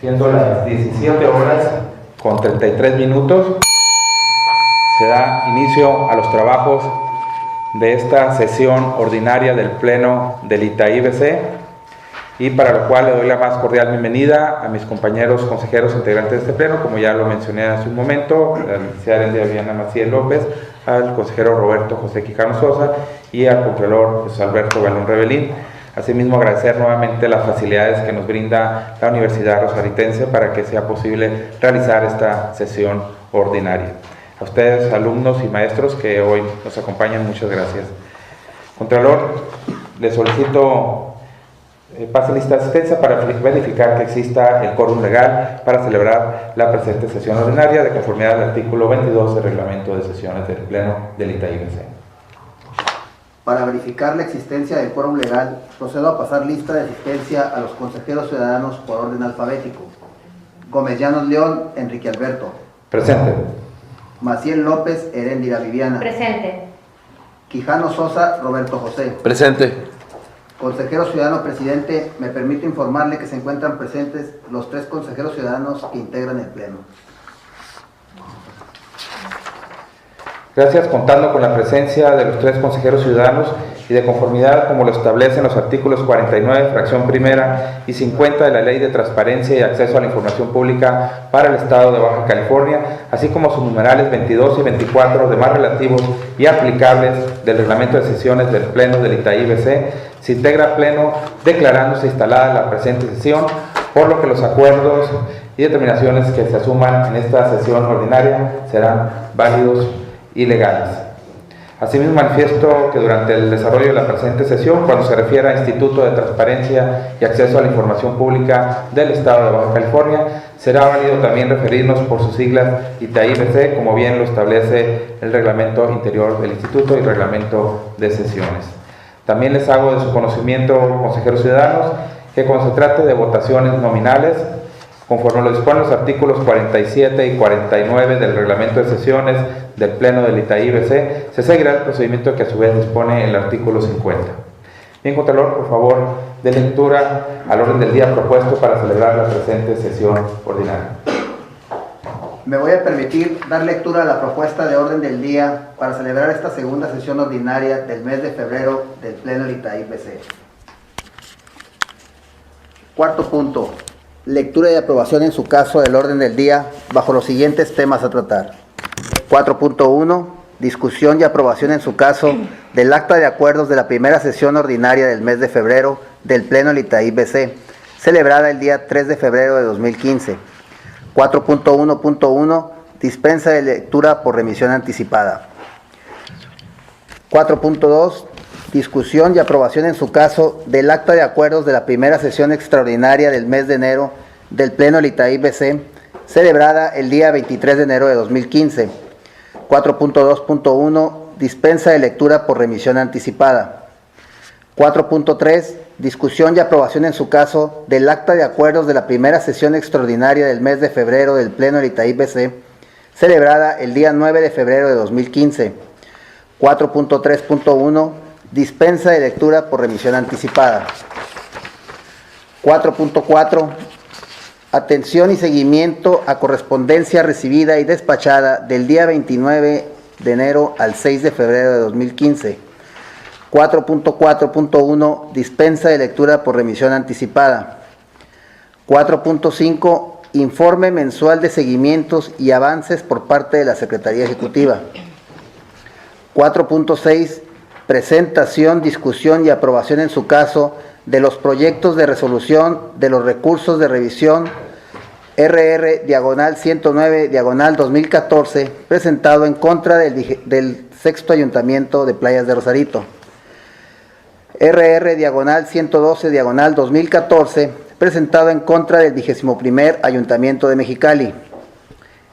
Siendo las 17 horas con 33 minutos, se da inicio a los trabajos de esta sesión ordinaria del Pleno del ITAI-BC, y para lo cual le doy la más cordial bienvenida a mis compañeros consejeros integrantes de este Pleno, como ya lo mencioné hace un momento, la licenciada Diana Maciel López, al consejero Roberto José Quijano Sosa y al contralor José Alberto Galón Rebelín. Asimismo, agradecer nuevamente las facilidades que nos brinda la Universidad Rosaritense para que sea posible realizar esta sesión ordinaria. A ustedes, alumnos y maestros que hoy nos acompañan, muchas gracias. Contralor, le solicito pase lista de asistencia para verificar que exista el quórum legal para celebrar la presente sesión ordinaria de conformidad al artículo 22 del reglamento de sesiones del Pleno del ITAI-BC. Para verificar la existencia del quórum legal, procedo a pasar lista de asistencia a los consejeros ciudadanos por orden alfabético. Gómez Llanos León, Enrique Alberto. Presente. Maciel López, Heréndira Viviana. Presente. Quijano Sosa, Roberto José. Presente. Consejero ciudadano presidente, me permito informarle que se encuentran presentes los 3 consejeros ciudadanos que integran el Pleno. Gracias, contando con la presencia de los 3 consejeros ciudadanos y de conformidad como lo establecen los artículos 49, fracción primera y 50 de la Ley de Transparencia y Acceso a la Información Pública para el Estado de Baja California, así como sus numerales 22 y 24 demás relativos y aplicables del reglamento de sesiones del Pleno del ITAI-BC, se integra Pleno declarándose instalada la presente sesión, por lo que los acuerdos y determinaciones que se asuman en esta sesión ordinaria serán válidos y legales. Asimismo, manifiesto que durante el desarrollo de la presente sesión, cuando se refiere a Instituto de Transparencia y Acceso a la Información Pública del Estado de Baja California, será válido también referirnos por sus siglas ITAI-BC, como bien lo establece el reglamento interior del Instituto y reglamento de sesiones. También les hago de su conocimiento, consejeros ciudadanos, que cuando se trate de votaciones nominales, conforme lo disponen los artículos 47 y 49 del reglamento de sesiones del Pleno del ITAI-BC, se seguirá el procedimiento que a su vez dispone el artículo 50. Bien, Contralor, por favor, de lectura al orden del día propuesto para celebrar la presente sesión ordinaria. Me voy a permitir dar lectura a la propuesta de orden del día para celebrar esta segunda sesión ordinaria del mes de febrero del Pleno del ITAI-BC. Cuarto punto. Lectura y aprobación en su caso del orden del día bajo los siguientes temas a tratar. 4.1. Discusión y aprobación en su caso del acta de acuerdos de la primera sesión ordinaria del mes de febrero del Pleno del ITAI-BC, celebrada el día 3 de febrero de 2015. 4.1.1. Dispensa de lectura por remisión anticipada. 4.2. Discusión y aprobación en su caso del acta de acuerdos de la primera sesión extraordinaria del mes de enero del Pleno del ITAI-BC, celebrada el día 23 de enero de 2015. 4.2.1. Dispensa de lectura por remisión anticipada. 4.3. Discusión y aprobación en su caso del acta de acuerdos de la primera sesión extraordinaria del mes de febrero del Pleno del ITAI-BC, celebrada el día 9 de febrero de 2015. 4.3.1. Dispensa de lectura por remisión anticipada. 4.4. Atención y seguimiento a correspondencia recibida y despachada del día 29 de enero al 6 de febrero de 2015. 4.4.1. Dispensa de lectura por remisión anticipada. 4.5. Informe mensual de seguimientos y avances por parte de la Secretaría Ejecutiva. 4.6. Presentación, discusión y aprobación en su caso de los proyectos de resolución de los recursos de revisión RR/109/2014 presentado en contra del Sexto Ayuntamiento de Playas de Rosarito. RR/112/2014 presentado en contra del 21º Ayuntamiento de Mexicali.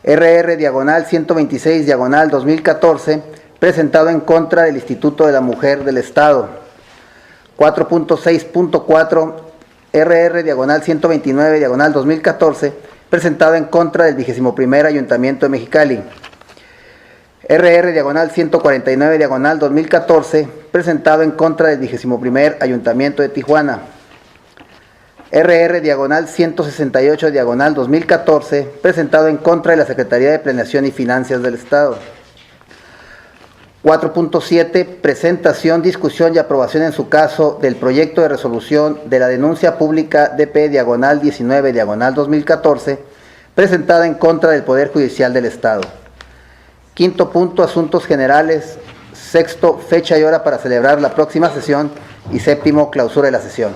RR/126/2014 presentado en contra del Instituto de la Mujer del Estado. 4.6.4 RR/129/2014 presentado en contra del 21º Ayuntamiento de Mexicali. RR/149/2014 presentado en contra del 21º Ayuntamiento de Tijuana. RR-168-2014, presentado en contra de la Secretaría de Planeación y Finanzas del Estado. 4.7. Presentación, discusión y aprobación en su caso del proyecto de resolución de la denuncia pública DP-19-2014, presentada en contra del Poder Judicial del Estado. 5. Asuntos generales. 6. Fecha y hora para celebrar la próxima sesión. Y 7. Clausura de la sesión.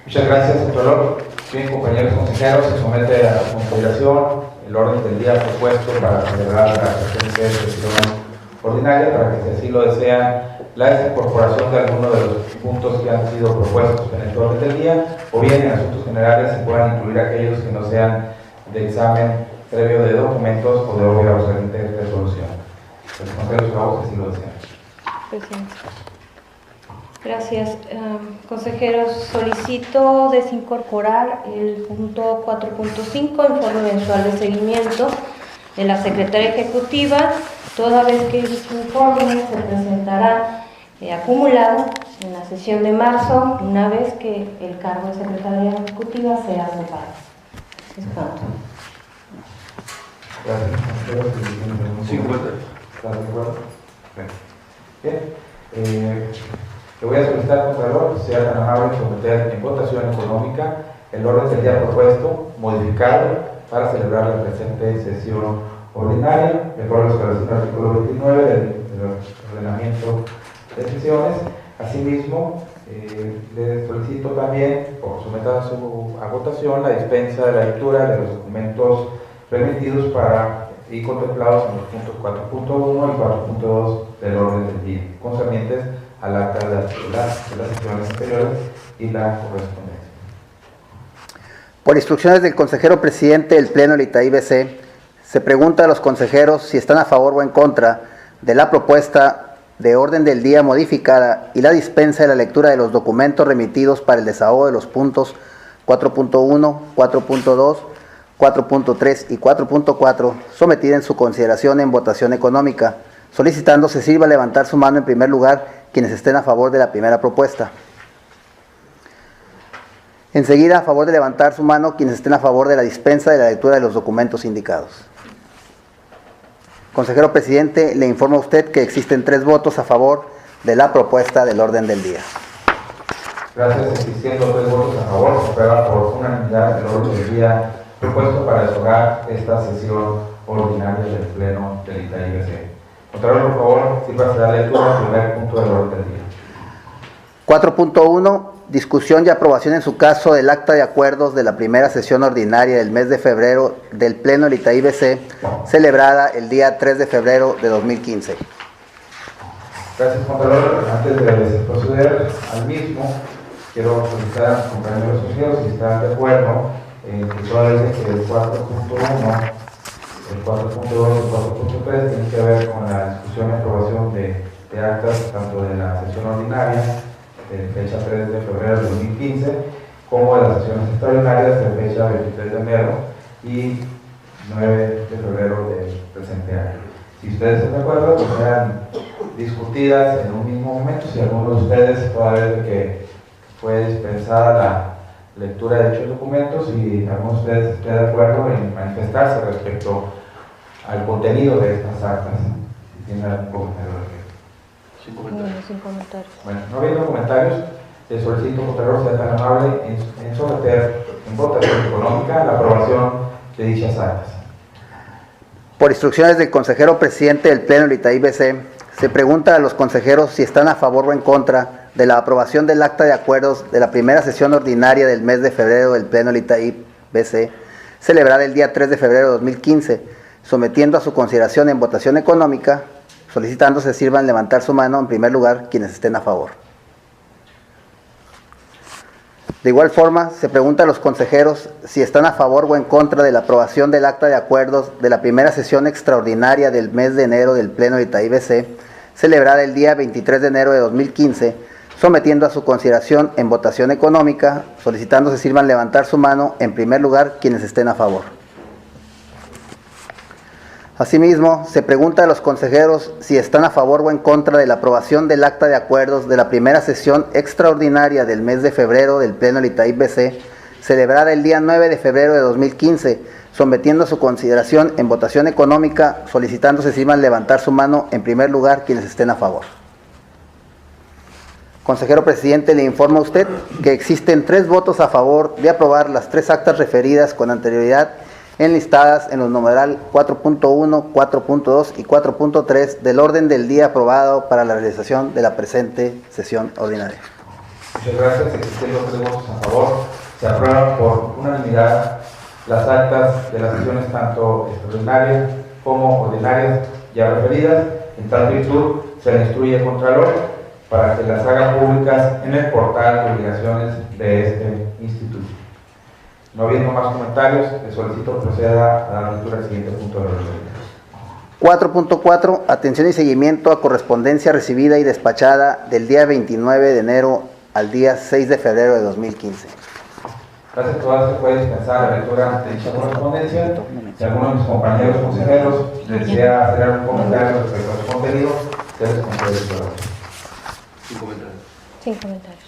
Muchas gracias, Contralor. Bien, compañeros consejeros, se somete a consideración el orden del día propuesto para celebrar la presente sesión ordinaria, para que si así lo desean, la incorporación de algunos de los puntos que han sido propuestos en el orden del día, o bien en asuntos generales se puedan incluir aquellos que no sean de examen previo de documentos o de obra o resolución. Los consejeros vamos, si así lo desean. Presidente. Gracias. Consejeros, solicito desincorporar el punto 4.5, informe mensual de seguimiento de la Secretaría Ejecutiva, toda vez que este informe se presentará acumulado en la sesión de marzo, una vez que el cargo de Secretaría Ejecutiva sea ocupado. Es cuanto. Gracias. ¿Estás de acuerdo? Bien. Le voy a solicitar, Contralor, que sea tan amable en someter en votación económica el orden del día propuesto, modificado, para celebrar la presente sesión ordinaria, de acuerdo a lo establecido en el artículo 29 del ordenamiento de sesiones. Asimismo, le solicito también, por someter a votación, la dispensa de la lectura de los documentos remitidos y contemplados en los puntos 4.1 y 4.2 del orden del día, concernientes al acta de las sesiones anteriores y la correspondencia. Por instrucciones del consejero presidente del Pleno del ITAI-BC, se pregunta a los consejeros si están a favor o en contra de la propuesta de orden del día modificada y la dispensa de la lectura de los documentos remitidos para el desahogo de los puntos 4.1, 4.2, 4.3 y 4.4, sometida en su consideración en votación económica, solicitando se sirva levantar su mano en primer lugar quienes estén a favor de la primera propuesta. Enseguida, a favor de levantar su mano quienes estén a favor de la dispensa de la lectura de los documentos indicados. Consejero presidente, le informo a usted que existen 3 votos a favor de la propuesta del orden del día. Gracias. Existiendo 3 votos a favor, se aprueba por unanimidad el orden del día propuesto para desahogar esta sesión ordinaria del Pleno del ITAI-BC. Contralor, por favor, sírvase a dar lectura al primer punto del orden del día. 4.1. Discusión y aprobación en su caso del acta de acuerdos de la primera sesión ordinaria del mes de febrero del Pleno del ITAI-BC, celebrada el día 3 de febrero de 2015. Gracias, Contralor. Antes de proceder al mismo, quiero solicitar a los compañeros socios si están de acuerdo en que toda vez que el 4.1, el 4.2 y el 4.3 tienen que ver con la discusión y aprobación de actas tanto de la sesión ordinaria de fecha 3 de febrero de 2015 como de las sesiones extraordinarias de fecha 23 de enero y 9 de febrero del presente año. Si ustedes están de acuerdo, pues sean discutidas en un mismo momento. Si alguno de ustedes, toda vez que fue dispensada la lectura de dichos documentos, y alguno de ustedes esté de acuerdo en manifestarse respecto al contenido de estas actas. Si tienen algún comentario. Sin comentarios. Bueno, no habiendo comentarios, le solicito, Contralor, sea tan amable en someter en votación económica la aprobación de dichas actas. Por instrucciones del consejero presidente del Pleno del ITAI-BC, se pregunta a los consejeros si están a favor o en contra de la aprobación del acta de acuerdos de la primera sesión ordinaria del mes de febrero del Pleno del ITAI-BC, celebrada el día 3 de febrero de 2015, sometiendo a su consideración en votación económica, solicitando se sirvan levantar su mano en primer lugar quienes estén a favor. De igual forma, se pregunta a los consejeros si están a favor o en contra de la aprobación del acta de acuerdos de la primera sesión extraordinaria del mes de enero del Pleno de ITAI-BC, celebrada el día 23 de enero de 2015, sometiendo a su consideración en votación económica, solicitando se sirvan levantar su mano en primer lugar quienes estén a favor. Asimismo, se pregunta a los consejeros si están a favor o en contra de la aprobación del acta de acuerdos de la primera sesión extraordinaria del mes de febrero del Pleno del Itaip BC, celebrada el día 9 de febrero de 2015, sometiendo a su consideración en votación económica, solicitando se sirvan levantar su mano en primer lugar quienes estén a favor. Consejero presidente, le informo a usted que existen 3 votos a favor de aprobar las 3 actas referidas con anterioridad enlistadas en los numeral 4.1, 4.2 y 4.3 del orden del día aprobado para la realización de la presente sesión ordinaria. Muchas gracias. Existiendo 3 votos a favor, se aprueban por unanimidad las actas de las sesiones tanto extraordinarias como ordinarias ya referidas. En tal virtud, se le instruye al Contralor para que las haga públicas en el portal de obligaciones de este instituto. No habiendo más comentarios, le solicito proceda a la lectura del siguiente punto de orden. 4.4. Atención y seguimiento a correspondencia recibida y despachada del día 29 de enero al día 6 de febrero de 2015. Gracias a todas, se puede dispensar la lectura de dicha correspondencia. Si alguno de mis compañeros consejeros desea hacer algún comentario respecto a su contenido, se les concede el programa. Sin comentarios. Sin comentarios.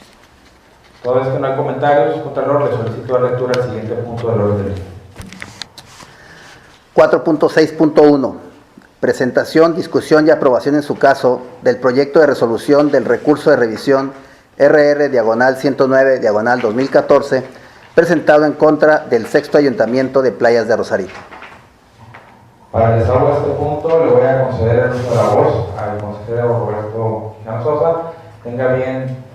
Toda vez que no hay comentarios, Contralor, le solicito la lectura del siguiente punto del orden del día. 4.6.1. Presentación, discusión y aprobación en su caso del proyecto de resolución del recurso de revisión RR/109/2014 presentado en contra del 6º Ayuntamiento de Playas de Rosarito. Para el desahogo de este punto, le voy a conceder el uso de la voz al consejero Roberto Quijano Sosa. Tenga bien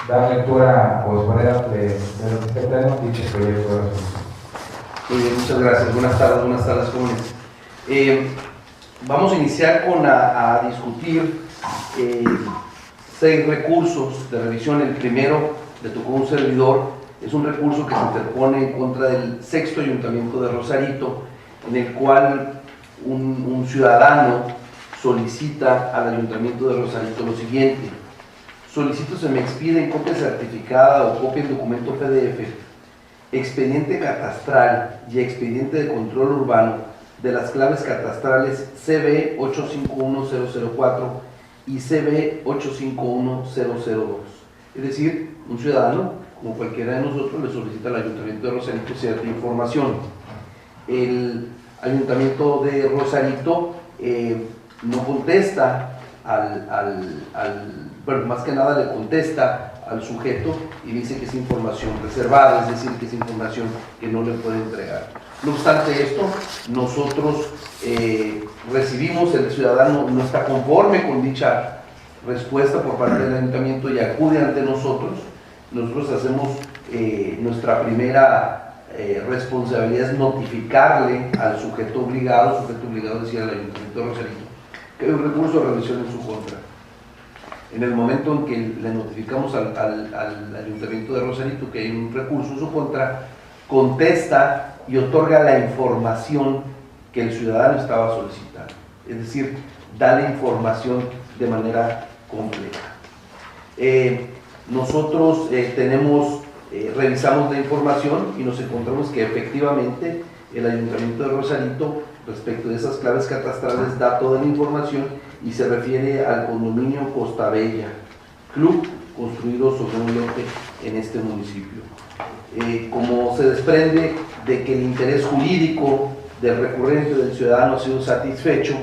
dar lectura o exponer de lo que esté pleno dicho proyecto de resolución. Muy bien, muchas gracias. Buenas tardes, jóvenes. Vamos a iniciar con a discutir 6 recursos de revisión. El primero le tocó a un servidor, es un recurso que se interpone en contra del 6º Ayuntamiento de Rosarito, en el cual un ciudadano solicita al Ayuntamiento de Rosarito lo siguiente: solicito se me expide en copia certificada o copia en documento PDF, expediente catastral y expediente de control urbano de las claves catastrales CB 851004 y CB 851002. Es decir, un ciudadano, como cualquiera de nosotros, le solicita al Ayuntamiento de Rosarito cierta información. El Ayuntamiento de Rosarito no contesta bueno, más que nada le contesta al sujeto y dice que es información reservada, es decir, que es información que no le puede entregar. No obstante esto, nosotros recibimos, el ciudadano no está conforme con dicha respuesta por parte del ayuntamiento y acude ante nosotros. Nosotros hacemos nuestra primera responsabilidad es notificarle al sujeto obligado es decir, al Ayuntamiento de Rosarito, que hay un recurso de revisión en su contra. En el momento en que le notificamos al Ayuntamiento de Rosarito que hay un recurso en su contra, contesta y otorga la información que el ciudadano estaba solicitando. Es decir, da la información de manera completa. Nosotros revisamos la información y nos encontramos que efectivamente el Ayuntamiento de Rosarito, respecto de esas claves catastrales, da toda la información y se refiere al condominio Costa Bella, club construido sobre un lote en este municipio. Como se desprende de que el interés jurídico del recurrente del ciudadano ha sido satisfecho,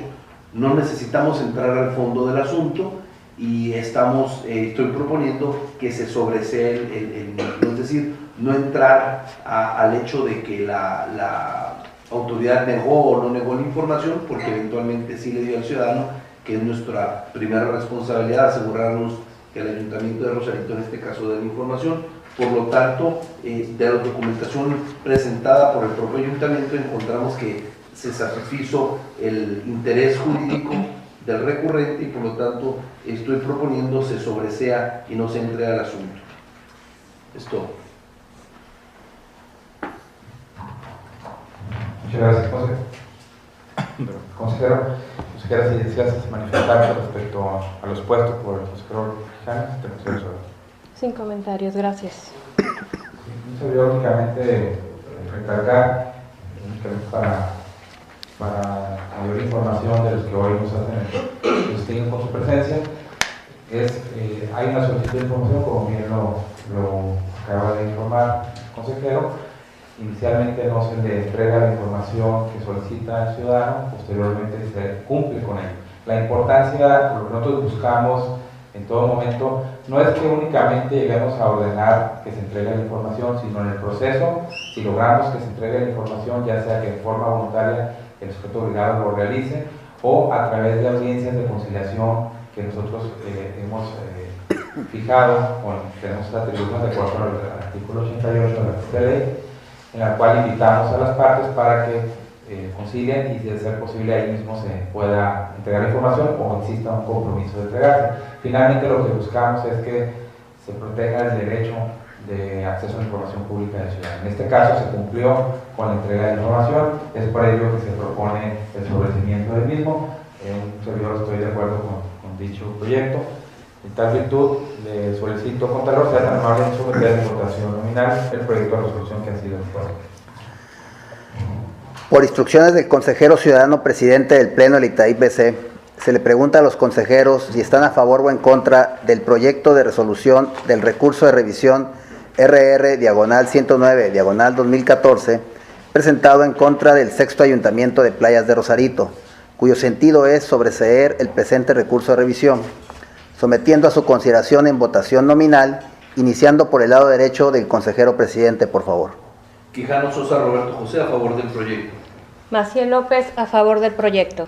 no necesitamos entrar al fondo del asunto y estoy proponiendo que se sobresee es decir, no entrar al hecho de que la autoridad negó o no negó la información, porque eventualmente sí le dio al ciudadano, que es nuestra primera responsabilidad asegurarnos que el Ayuntamiento de Rosarito en este caso dé la información. Por lo tanto, de la documentación presentada por el propio Ayuntamiento encontramos que se satisfizo el interés jurídico del recurrente y por lo tanto estoy proponiendo se sobresea y no se entre al asunto. Es todo. Muchas gracias, consejero. Consejera, si deseas manifestarse respecto a los puestos por el consejero Quijano, te concedo su voz. Sin comentarios, gracias. Un servidor únicamente recargar, únicamente para para mayor información de los que hoy nos distinguen con su presencia. Hay una solicitud de información, como bien lo acaba de informar el consejero. Inicialmente no se le entrega la información que solicita el ciudadano, posteriormente se cumple con ello. La importancia, por lo que nosotros buscamos en todo momento, no es que únicamente lleguemos a ordenar que se entregue la información, sino en el proceso, si logramos que se entregue la información, ya sea que de forma voluntaria el sujeto obligado lo realice, o a través de audiencias de conciliación que nosotros hemos fijado, tenemos esta atribución de acuerdo al artículo 88 de la propia ley, en la cual invitamos a las partes para que concilien y, de ser posible, ahí mismo se pueda entregar la información o exista un compromiso de entregarse. Finalmente, lo que buscamos es que se proteja el derecho de acceso a la información pública del ciudadano. En este caso se cumplió con la entrega de información, es por ello que se propone el sobrecimiento del mismo. Un servidor estoy de acuerdo con dicho proyecto. En tal virtud, le solicito, Contralor, sea tan amable en someter en votación nominal el proyecto de resolución que ha sido expuesto. Por instrucciones del consejero ciudadano presidente del Pleno del ITAIP BC, se le pregunta a los consejeros si están a favor o en contra del proyecto de resolución del recurso de revisión RR/109/2014, presentado en contra del Sexto Ayuntamiento de Playas de Rosarito, cuyo sentido es sobreseer el presente recurso de revisión, sometiendo a su consideración en votación nominal, iniciando por el lado derecho del consejero presidente, por favor. Quijano Sosa Roberto José, a favor del proyecto. Maciel López, a favor del proyecto.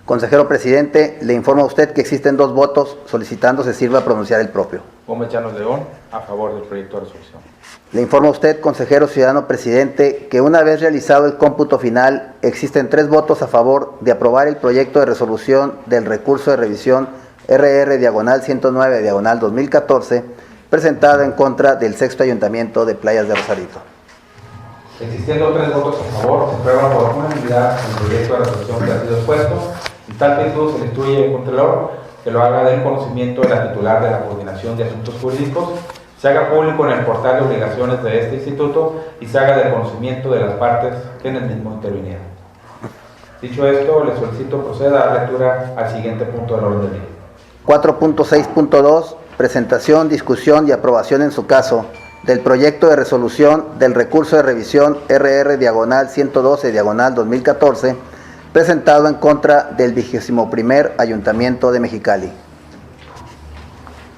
Consejero presidente, le informo a usted que existen 2 votos solicitando se sirva a pronunciar el propio. Gómez Llanos León, a favor del proyecto de resolución. Le informo a usted, consejero ciudadano presidente, que una vez realizado el cómputo final, existen 3 votos a favor de aprobar el proyecto de resolución del recurso de revisión RR/109/2014, presentado en contra del Sexto Ayuntamiento de Playas de Rosarito. Existiendo 3 votos a favor, se aprueba por unanimidad el proyecto de resolución que ha sido expuesto. En tal virtud, se le instruye al Contralor que lo haga del conocimiento de la titular de la Coordinación de Asuntos Jurídicos, se haga público en el portal de obligaciones de este instituto y se haga del conocimiento de las partes que en el mismo intervinieron. Dicho esto, le solicito proceda a dar lectura al siguiente punto del orden del día. 4.6.2, presentación, discusión y aprobación en su caso del proyecto de resolución del recurso de revisión RR/112/2014, presentado en contra del 21º Ayuntamiento de Mexicali.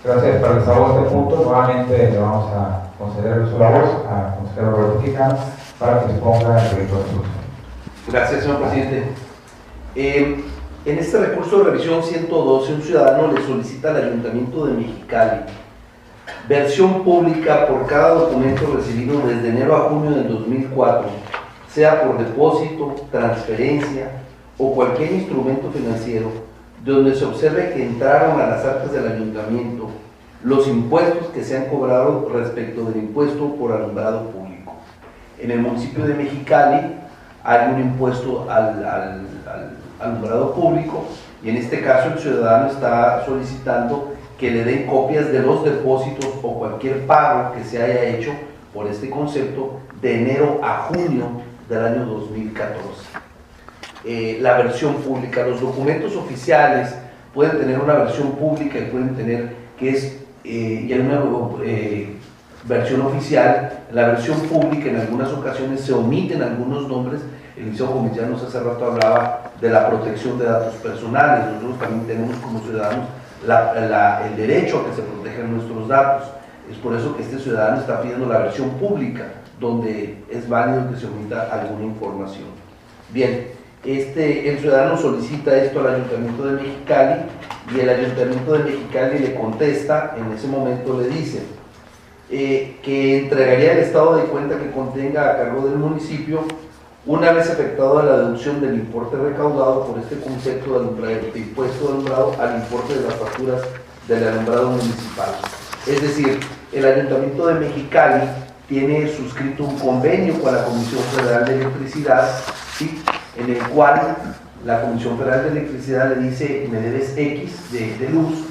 Gracias por el sabor de este punto. Nuevamente le vamos a conceder el uso de la voz al consejero Roberto Quijano para que se ponga el proyecto de resolución. Gracias, señor presidente. En este recurso de revisión 112, un ciudadano le solicita al Ayuntamiento de Mexicali versión pública por cada documento recibido desde enero a junio del 2004, sea por depósito, transferencia o cualquier instrumento financiero, donde se observe que entraron a las arcas del ayuntamiento los impuestos que se han cobrado respecto del impuesto por alumbrado público. En el municipio de Mexicali hay un impuesto al alumbrado público y en este caso el ciudadano está solicitando que le den copias de los depósitos o cualquier pago que se haya hecho por este concepto de enero a junio del año 2014. La versión pública, los documentos oficiales pueden tener una versión pública y pueden tener que es y hay una versión oficial. La versión pública en algunas ocasiones se omiten algunos nombres. El licenciado Gómez Llanos hace rato hablaba de la protección de datos personales. Nosotros también tenemos como ciudadanos el derecho a que se protejan nuestros datos. Es por eso que este ciudadano está pidiendo la versión pública, donde es válido que se omita alguna información. Bien, el ciudadano solicita esto al Ayuntamiento de Mexicali y el Ayuntamiento de Mexicali le contesta, en ese momento le dice que entregaría el estado de cuenta que contenga a cargo del municipio una vez efectuada la deducción del importe recaudado por este concepto de impuesto de alumbrado al importe de las facturas del alumbrado municipal. Es decir, el Ayuntamiento de Mexicali tiene suscrito un convenio con la Comisión Federal de Electricidad, ¿sí?, en el cual la Comisión Federal de Electricidad le dice: me debes X de luz.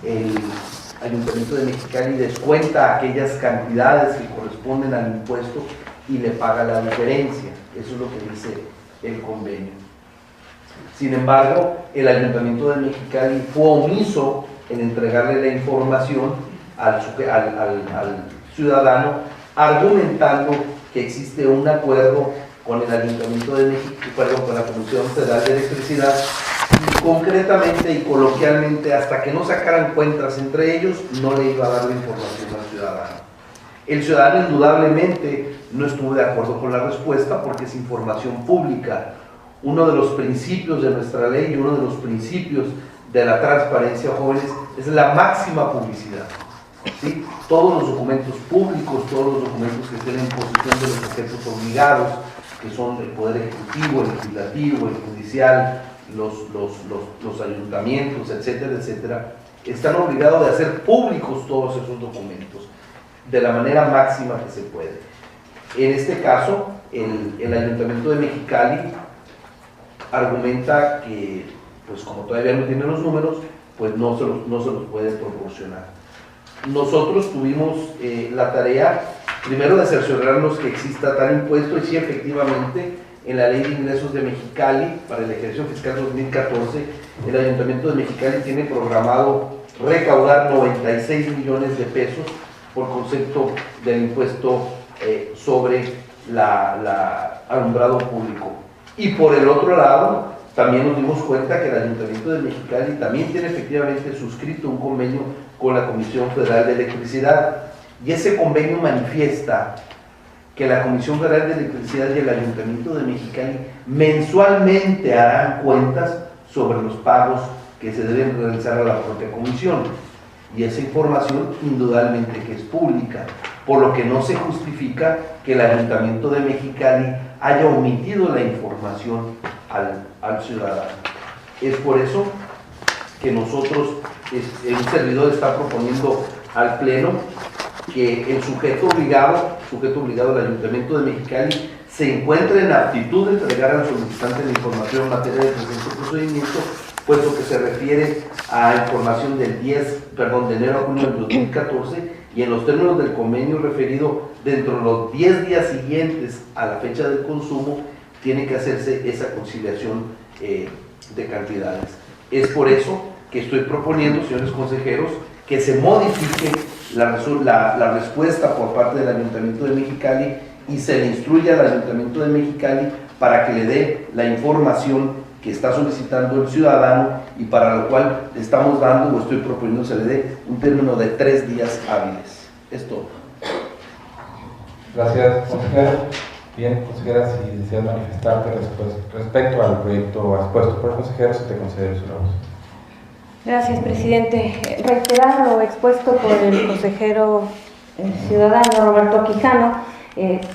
El Ayuntamiento de Mexicali descuenta aquellas cantidades que corresponden al impuesto y le paga la diferencia. Eso es lo que dice el convenio. Sin embargo, el Ayuntamiento de Mexicali fue omiso en entregarle la información al ciudadano, argumentando que existe un acuerdo con el Ayuntamiento de México, con la Comisión Federal de Electricidad, y concretamente y coloquialmente, hasta que no sacaran cuentas entre ellos, no le iba a dar la información al ciudadano. El ciudadano indudablemente no estuvo de acuerdo con la respuesta porque es información pública. Uno de los principios de nuestra ley y uno de los principios de la transparencia, jóvenes, es la máxima publicidad. ¿Sí? Todos los documentos públicos, todos los documentos que estén en posesión de los sujetos obligados, que son el Poder Ejecutivo, el Legislativo, el Judicial, los ayuntamientos, etcétera, etcétera, están obligados de hacer públicos todos esos documentos de la manera máxima que se puede. En este caso, el Ayuntamiento de Mexicali argumenta que, pues como todavía no tiene los números, pues no se los puede proporcionar. Nosotros tuvimos la tarea, primero, de cerciorarnos que exista tal impuesto, y sí, efectivamente, en la Ley de Ingresos de Mexicali, para el ejercicio fiscal 2014, el Ayuntamiento de Mexicali tiene programado recaudar 96 millones de pesos por concepto del impuesto sobre la alumbrado público. Y por el otro lado, también nos dimos cuenta que el Ayuntamiento de Mexicali también tiene efectivamente suscrito un convenio con la Comisión Federal de Electricidad, y ese convenio manifiesta que la Comisión Federal de Electricidad y el Ayuntamiento de Mexicali mensualmente harán cuentas sobre los pagos que se deben realizar a la propia comisión, y esa información indudablemente que es pública, por lo que no se justifica que el Ayuntamiento de Mexicali haya omitido la información al ciudadano. Es por eso que nosotros, un servidor está proponiendo al Pleno que el sujeto obligado del Ayuntamiento de Mexicali se encuentre en aptitud de entregar al solicitante la información en materia de presente procedimiento, puesto que se refiere a información de enero a junio del 2014, y en los términos del convenio referido, dentro de los 10 días siguientes a la fecha del consumo, tiene que hacerse esa conciliación de cantidades. Es por eso que estoy proponiendo, señores consejeros, que se modifique la respuesta por parte del Ayuntamiento de Mexicali y se le instruya al Ayuntamiento de Mexicali para que le dé la información que está solicitando el ciudadano, y para lo cual le estamos dando, o estoy proponiendo, se le dé un término de 3 días hábiles. Es todo. Gracias, consejero. Bien, consejera, si deseas manifestarte respecto al proyecto expuesto por el consejero, se te concede su voz. Gracias, presidente. Reiterar lo expuesto por el consejero ciudadano Roberto Quijano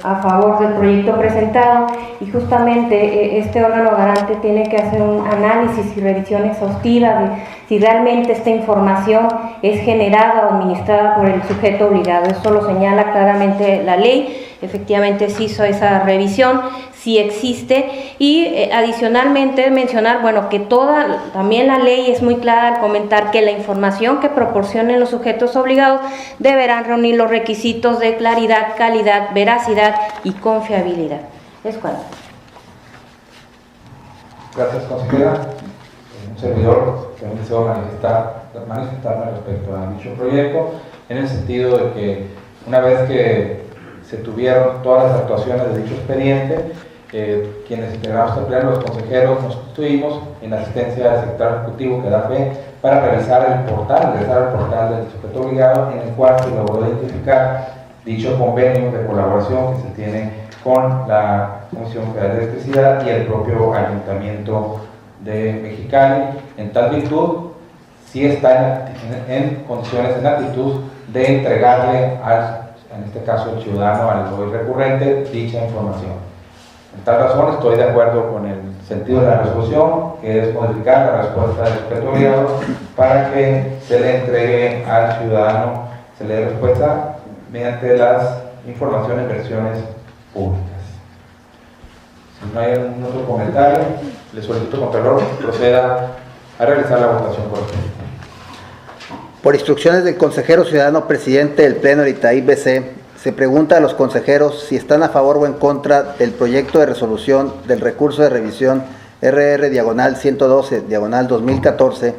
a favor del proyecto presentado, y justamente este órgano garante tiene que hacer un análisis y revisión exhaustiva de si realmente esta información es generada o administrada por el sujeto obligado. Eso lo señala claramente la ley. Efectivamente se hizo esa revisión, sí existe, y adicionalmente mencionar, bueno, que también la ley es muy clara al comentar que la información que proporcionen los sujetos obligados deberán reunir los requisitos de claridad, calidad, veracidad y confiabilidad. Es cuanto. Gracias, consejera. Un servidor que deseo manifestarme respecto a dicho proyecto, en el sentido de que una vez que se tuvieron todas las actuaciones de dicho expediente, quienes integramos el pleno, los consejeros, nos constituimos en asistencia del secretario ejecutivo que da fe para revisar ingresar al portal del sujeto obligado, en el cual se logró identificar dicho convenio de colaboración que se tiene con la Comisión Federal de Electricidad y el propio Ayuntamiento de Mexicali. En tal virtud, sí está en condiciones, en actitud de entregarle en este caso el ciudadano, al hoy recurrente, dicha información. En tal razón estoy de acuerdo con el sentido de la resolución, que es modificar la respuesta del sujeto obligado para que se le entregue al ciudadano, se le dé respuesta mediante las informaciones, versiones públicas. Si no hay algún otro comentario, le solicito, Contralor, proceda a realizar la votación correspondiente. Por instrucciones del consejero ciudadano presidente del Pleno del Itaí BC, Se pregunta a los consejeros si están a favor o en contra del proyecto de resolución del recurso de revisión RR-112-2014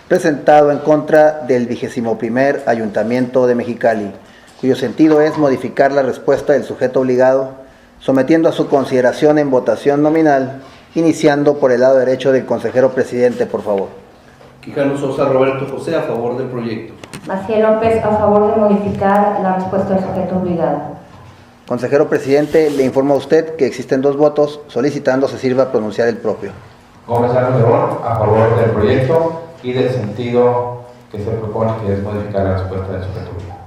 presentado en contra del 21º Ayuntamiento de Mexicali, cuyo sentido es modificar la respuesta del sujeto obligado, sometiendo a su consideración en votación nominal, iniciando por el lado derecho del consejero presidente, por favor. Quijano Sosa Roberto José, a favor del proyecto. Maciel López, a favor de modificar la respuesta del sujeto obligado. Consejero presidente, le informo a usted que existen 2 votos, solicitando se sirva a pronunciar el propio. Gómez Álvarez León, a favor del proyecto y del sentido que se propone, que es modificar la respuesta del sujeto obligado.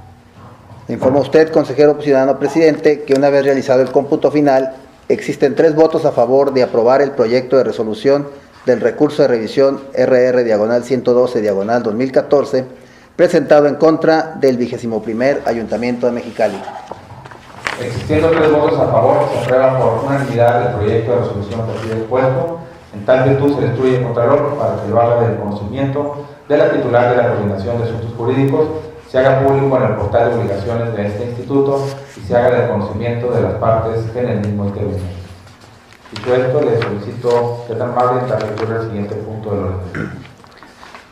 Le informo a usted, consejero ciudadano presidente, que una vez realizado el cómputo final, existen 3 votos a favor de aprobar el proyecto de resolución del recurso de revisión RR-112-2014, presentado en contra del 21º Ayuntamiento de Mexicali. Existiendo 3 votos a favor, se aprueba por unanimidad el proyecto de resolución que sigue expuesto. En tal virtud se instruye al Contralor para que lo haga del conocimiento de la titular de la Coordinación de Asuntos Jurídicos, se haga público en el portal de obligaciones de este instituto y se haga del conocimiento de las partes que en el mismo intervienen. Dicho esto, le solicito que tan amable dar lectura al siguiente punto del orden.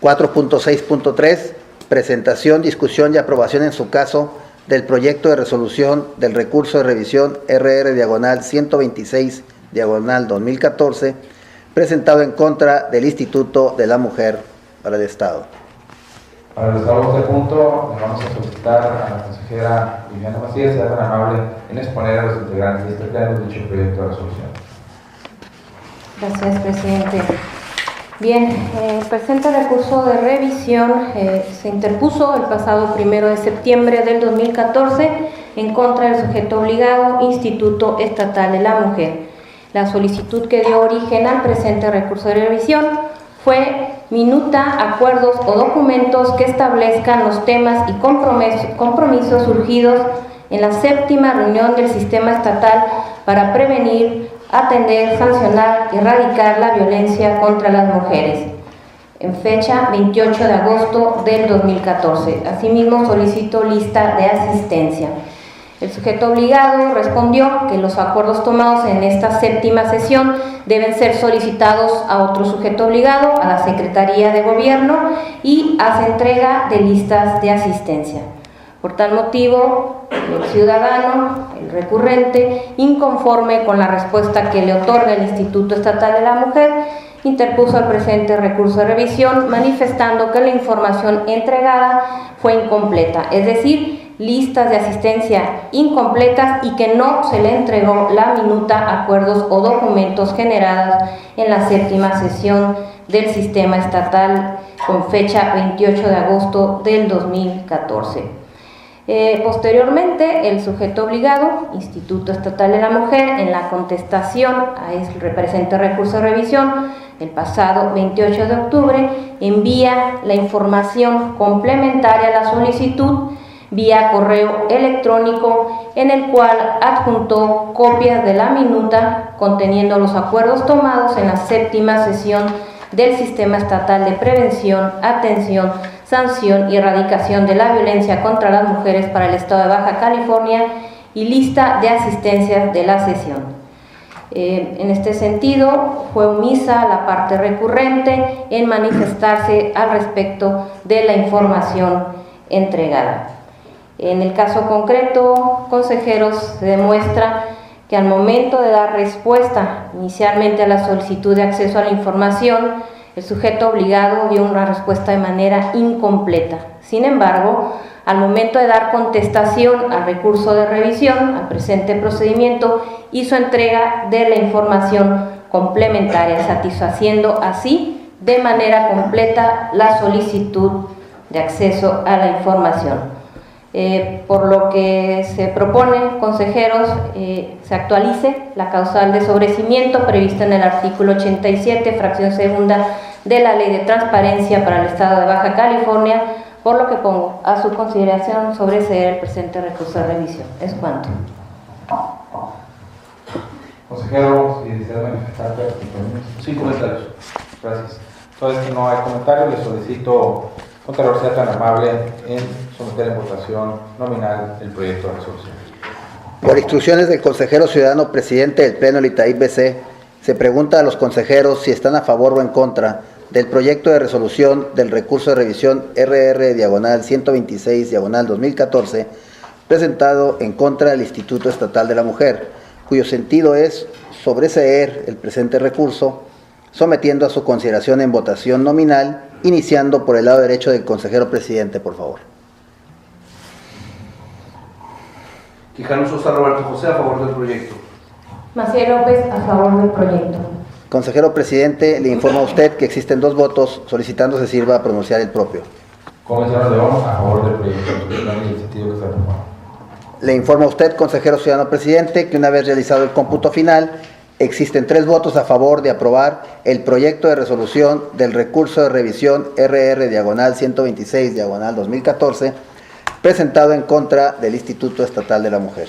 4.6.3 Presentación, discusión y aprobación en su caso del proyecto de resolución del recurso de revisión RR-126-2014 presentado en contra del Instituto de la Mujer para el Estado. Para el Estado de este punto, le vamos a solicitar a la consejera Viviana Macías sea tan amable en exponer a los integrantes de este pleno dicho proyecto de resolución. Gracias, presidente. Bien, el presente recurso de revisión se interpuso el pasado 1 de septiembre del 2014 en contra del sujeto obligado Instituto Estatal de la Mujer. La solicitud que dio origen al presente recurso de revisión fue minuta, acuerdos o documentos que establezcan los temas y compromisos surgidos en la 7ª reunión del Sistema Estatal para prevenir, atender, sancionar y erradicar la violencia contra las mujeres, en fecha 28 de agosto del 2014. Asimismo, solicitó lista de asistencia. El sujeto obligado respondió que los acuerdos tomados en esta 7ª sesión deben ser solicitados a otro sujeto obligado, a la Secretaría de Gobierno, y hace entrega de listas de asistencia. Por tal motivo, el ciudadano, el recurrente, inconforme con la respuesta que le otorga el Instituto Estatal de la Mujer, interpuso el presente recurso de revisión manifestando que la información entregada fue incompleta, es decir, listas de asistencia incompletas y que no se le entregó la minuta, acuerdos o documentos generados en la 7ª sesión del Sistema Estatal con fecha 28 de agosto del 2014. Posteriormente, el sujeto obligado, Instituto Estatal de la Mujer, en la contestación a este presente recurso de revisión, el pasado 28 de octubre, envía la información complementaria a la solicitud vía correo electrónico, en el cual adjuntó copias de la minuta conteniendo los acuerdos tomados en la 7ª sesión del Sistema Estatal de Prevención, Atención, Sanción y Erradicación de la Violencia contra las Mujeres para el Estado de Baja California y lista de asistencias de la sesión. En este sentido, fue omisa la parte recurrente en manifestarse al respecto de la información entregada. En el caso concreto, consejeros, se demuestra que al momento de dar respuesta inicialmente a la solicitud de acceso a la información, el sujeto obligado dio una respuesta de manera incompleta. Sin embargo, al momento de dar contestación al recurso de revisión, al presente procedimiento, hizo entrega de la información complementaria, satisfaciendo así de manera completa la solicitud de acceso a la información. Por lo que se propone, consejeros, se actualice la causal de sobrecimiento prevista en el artículo 87, fracción segunda de la Ley de Transparencia para el Estado de Baja California, por lo que pongo a su consideración sobreseer el presente recurso de revisión. Es cuanto. Consejero, si desea manifestarte. Sin comentarios. Gracias. Entonces, si no hay comentarios, le solicito, Contralor, sea tan amable en someter en votación nominal el proyecto de resolución. Por instrucciones del consejero ciudadano presidente del Pleno del Itaip BC, se pregunta a los consejeros si están a favor o en contra del proyecto de resolución del recurso de revisión RR/126/2014 presentado en contra del Instituto Estatal de la Mujer, cuyo sentido es sobreseer el presente recurso, sometiendo a su consideración en votación nominal, iniciando por el lado derecho del consejero presidente, por favor. Quijano Sosa Roberto José, a favor del proyecto. Maciel López, a favor del proyecto. Consejero presidente, le informa a usted que existen 2 votos, solicitando se sirva a pronunciar el propio. Comisionado León, a favor del proyecto en el sentido que se propone. Le informa a usted, consejero ciudadano presidente, que una vez realizado el cómputo final, existen 3 votos a favor de aprobar el proyecto de resolución del recurso de revisión RR/126/2014, presentado en contra del Instituto Estatal de la Mujer.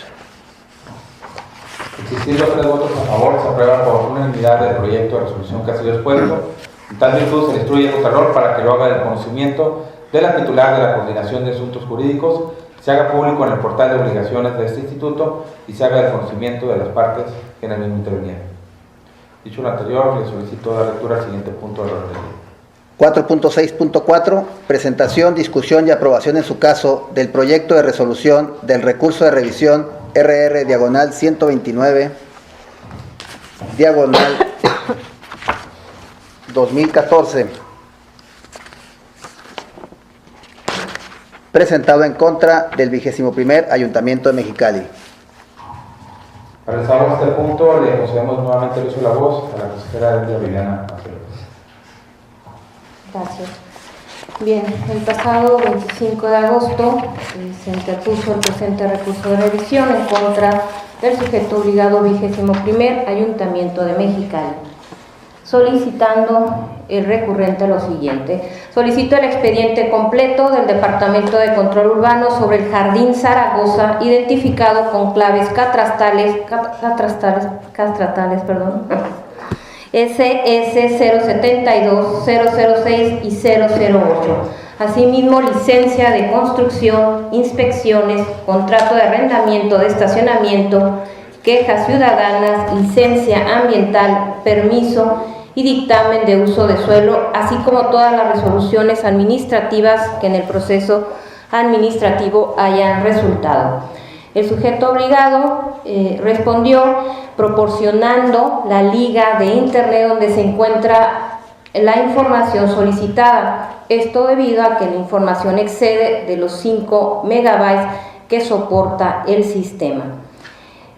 Existiendo 3 votos a favor, se aprueba por unanimidad el proyecto de resolución que ha sido expuesto. En tal virtud, se le instruye al Contralor para que lo haga del conocimiento de la titular de la Coordinación de Asuntos Jurídicos, se haga público en el portal de obligaciones de este instituto y se haga del conocimiento de las partes que en el mismo intervinieron. Dicho lo anterior, le solicito dar lectura al siguiente punto del orden del día. 4.6.4, presentación, discusión y aprobación en su caso del proyecto de resolución del recurso de revisión RR/129/2014, presentado en contra del 21º Ayuntamiento de Mexicali. Para realizar este punto, le concedemos nuevamente el uso de la voz a la consejera Viviana Maciel. Gracias. Bien, el pasado 25 de agosto se interpuso el presente recurso de revisión en contra del sujeto obligado 21º Ayuntamiento de Mexicali, solicitando el recurrente lo siguiente. Solicito el expediente completo del Departamento de Control Urbano sobre el Jardín Zaragoza, identificado con claves catastrales, SS072, 006 y 008. Asimismo, licencia de construcción, inspecciones, contrato de arrendamiento de estacionamiento, quejas ciudadanas, licencia ambiental, permiso y dictamen de uso de suelo, así como todas las resoluciones administrativas que en el proceso administrativo hayan resultado. El sujeto obligado respondió proporcionando la liga de internet donde se encuentra la información solicitada. Esto debido a que la información excede de los 5 megabytes que soporta el sistema.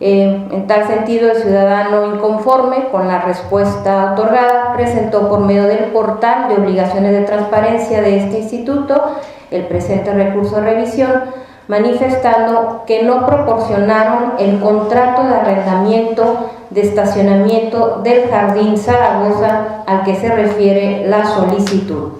En tal sentido, el ciudadano inconforme con la respuesta otorgada presentó por medio del portal de obligaciones de transparencia de este instituto el presente recurso de revisión, manifestando que no proporcionaron el contrato de arrendamiento de estacionamiento del Jardín Zaragoza al que se refiere la solicitud.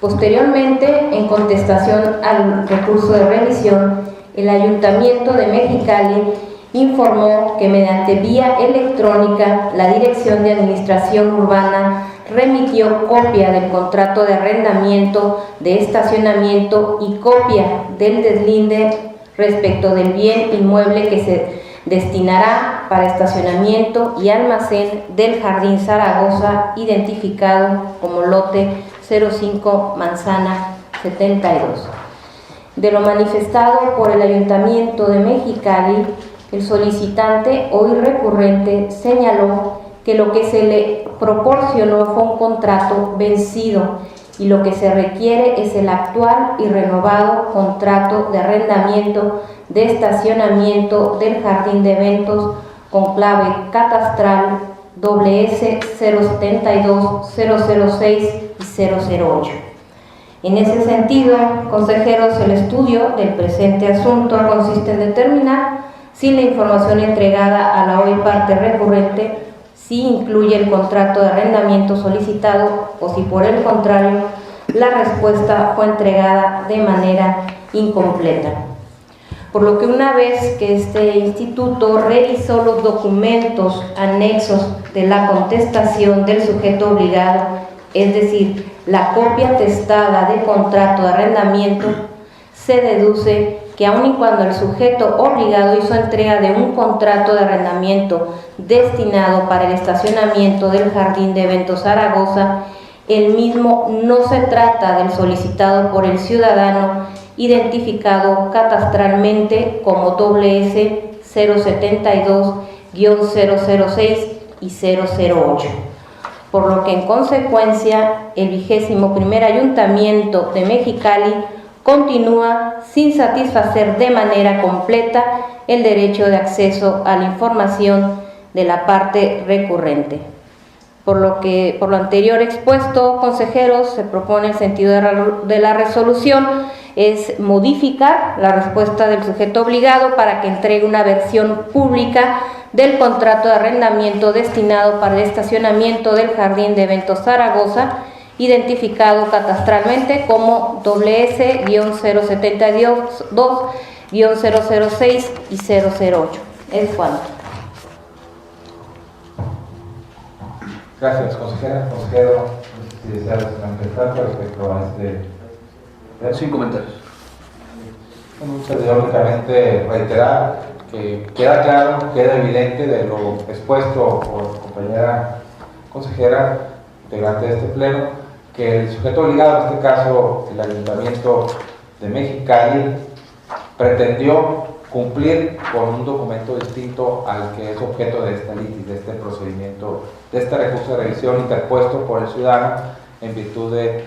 Posteriormente, en contestación al recurso de revisión, el Ayuntamiento de Mexicali informó que mediante vía electrónica la Dirección de Administración Urbana remitió copia del contrato de arrendamiento de estacionamiento y copia del deslinde respecto del bien inmueble que se destinará para estacionamiento y almacén del Jardín Zaragoza, identificado como lote 05 Manzana 72. De lo manifestado por el Ayuntamiento de Mexicali, el solicitante, hoy recurrente, señaló que lo que se le proporcionó fue un contrato vencido y lo que se requiere es el actual y renovado contrato de arrendamiento de estacionamiento del Jardín de Eventos con clave catastral WS072, 006 y 008. En ese sentido, consejeros, el estudio del presente asunto consiste en determinar si la información entregada a la hoy parte recurrente si incluye el contrato de arrendamiento solicitado o si por el contrario la respuesta fue entregada de manera incompleta. Por lo que una vez que este instituto revisó los documentos anexos de la contestación del sujeto obligado, es decir, la copia atestada de contrato de arrendamiento, se deduce que aun y cuando el sujeto obligado hizo entrega de un contrato de arrendamiento destinado para el estacionamiento del Jardín de Eventos Zaragoza, el mismo no se trata del solicitado por el ciudadano identificado catastralmente como S 072-006 y 008. Por lo que en consecuencia el 21º Ayuntamiento de Mexicali continúa sin satisfacer de manera completa el derecho de acceso a la información de la parte recurrente. Por lo anterior expuesto, consejeros, se propone el sentido de la resolución es modificar la respuesta del sujeto obligado para que entregue una versión pública del contrato de arrendamiento destinado para el estacionamiento del Jardín de Eventos Zaragoza, identificado catastralmente como S-072-006 y 008. Es cuanto. Gracias, consejera. Consejero, si deseas manifestar respecto a este. Sin comentarios. Un servidor únicamente reiterar que queda claro, queda evidente de lo expuesto por compañera consejera integrante de este pleno, que el sujeto obligado, en este caso el Ayuntamiento de Mexicali, pretendió cumplir con un documento distinto al que es objeto de esta litis, de este procedimiento, de este recurso de revisión interpuesto por el ciudadano en virtud de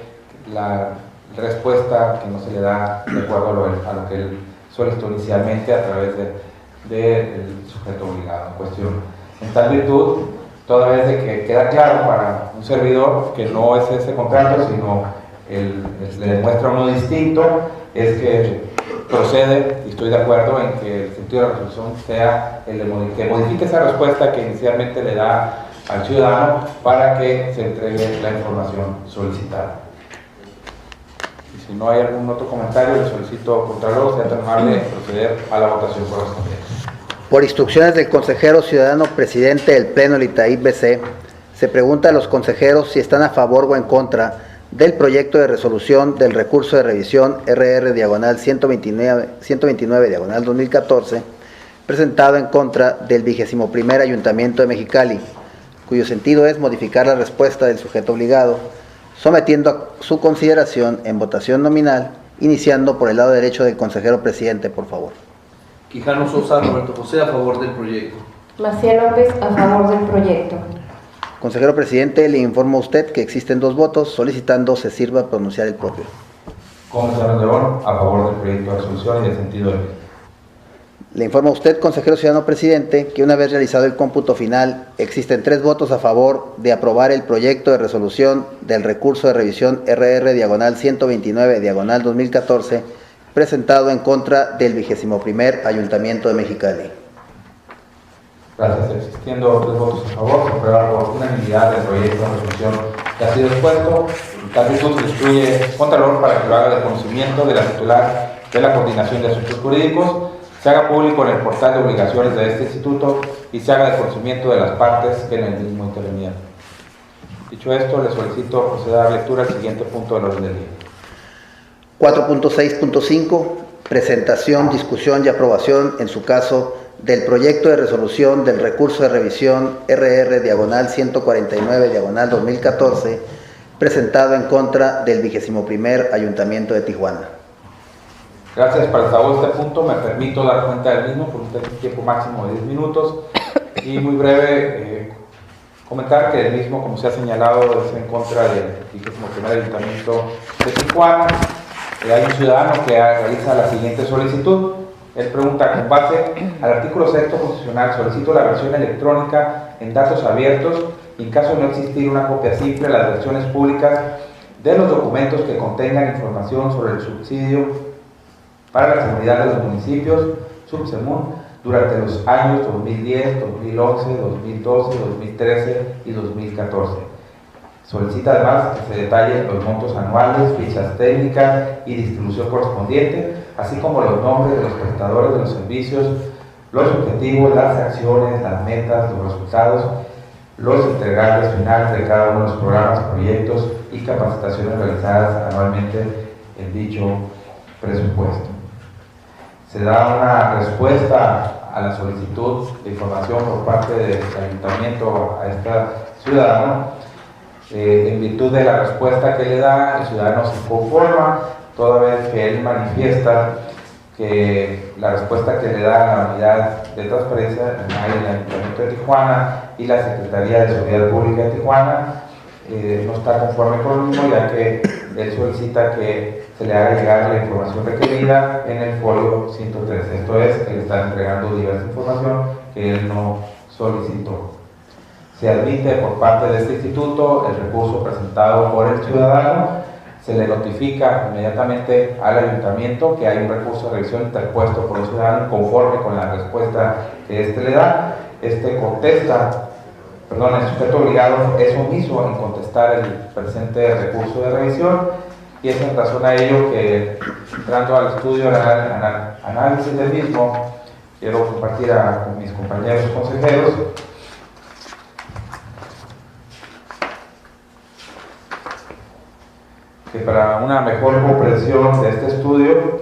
la respuesta que no se le da de acuerdo a lo que él solicitó inicialmente a través del sujeto obligado en cuestión. En tal virtud, toda vez de que queda claro para un servidor que no es ese contrato, sino le demuestra uno distinto, es que procede, y estoy de acuerdo en que el sentido de la resolución sea el de que modifique esa respuesta que inicialmente le da al ciudadano para que se entregue la información solicitada. Y si no hay algún otro comentario, le solicito, Contralor, sea tan amable proceder a la votación correspondiente. Por instrucciones del consejero ciudadano presidente del Pleno del Itaip BC, se pregunta a los consejeros si están a favor o en contra del proyecto de resolución del recurso de revisión RR-129-2014, presentado en contra del 21º Ayuntamiento de Mexicali, cuyo sentido es modificar la respuesta del sujeto obligado, sometiendo a su consideración en votación nominal, iniciando por el lado derecho del consejero presidente, por favor. Quijano Sosa Roberto José, a favor del proyecto. Maciel López, a favor del proyecto. Consejero presidente, le informo a usted que existen 2 votos, solicitando se sirva a pronunciar el propio. Consejero León, a favor del proyecto de resolución y del sentido del. Le informo a usted, consejero ciudadano presidente, que una vez realizado el cómputo final, existen 3 votos a favor de aprobar el proyecto de resolución del recurso de revisión RR-129-2014, presentado en contra del 21º Ayuntamiento de Mexicali. Gracias. Existiendo 3 votos a favor, se aprueba por unanimidad el proyecto de resolución que ha sido expuesto. Tal virtud se instruye Contralor para que lo haga de conocimiento de la titular de la Coordinación de Asuntos Jurídicos, se haga público en el portal de obligaciones de este instituto y se haga de conocimiento de las partes que en el mismo intervinieron. Dicho esto, le solicito proceder a dar lectura al siguiente punto del orden del día. 4.6.5, presentación, discusión y aprobación, en su caso, del proyecto de resolución del recurso de revisión RR-149-2014, presentado en contra del 21º Ayuntamiento de Tijuana. Gracias. Para el favor de este punto me permito dar cuenta del mismo por un tiempo máximo de 10 minutos y muy breve comentar que el mismo, como se ha señalado, es en contra del 21º Ayuntamiento de Tijuana. Hay un ciudadano que realiza la siguiente solicitud. Él pregunta: con base al artículo 6º constitucional, solicito la versión electrónica en datos abiertos y, en caso de no existir una copia simple, las versiones públicas de los documentos que contengan información sobre el subsidio para la seguridad de los municipios, Subsemun, durante los años 2010, 2011, 2012, 2013 y 2014. Solicita además que se detallen los montos anuales, fichas técnicas y distribución correspondiente, así como los nombres de los prestadores de los servicios, los objetivos, las acciones, las metas, los resultados, los integrales finales de cada uno de los programas, proyectos y capacitaciones realizadas anualmente en dicho presupuesto. se da una respuesta a la solicitud de información por parte del ayuntamiento a este ciudadano. En virtud de la respuesta que le da, el ciudadano se conforma, toda vez que él manifiesta que la respuesta que le da la Unidad de Transparencia en el Ayuntamiento de Tijuana y la Secretaría de Seguridad Pública de Tijuana no está conforme con lo mismo, ya que él solicita que se le haga llegar la información requerida en el folio 113. Esto es, que le están entregando diversa información que él no solicitó. Se admite por parte de este instituto el recurso presentado por el ciudadano, se le notifica inmediatamente al ayuntamiento que hay un recurso de revisión interpuesto por el ciudadano conforme con la respuesta que éste le da. Este contesta, el sujeto obligado es omiso en contestar el presente recurso de revisión, y es en razón a ello que, entrando al estudio, al análisis del mismo, quiero compartir con mis compañeros consejeros que para una mejor comprensión de este estudio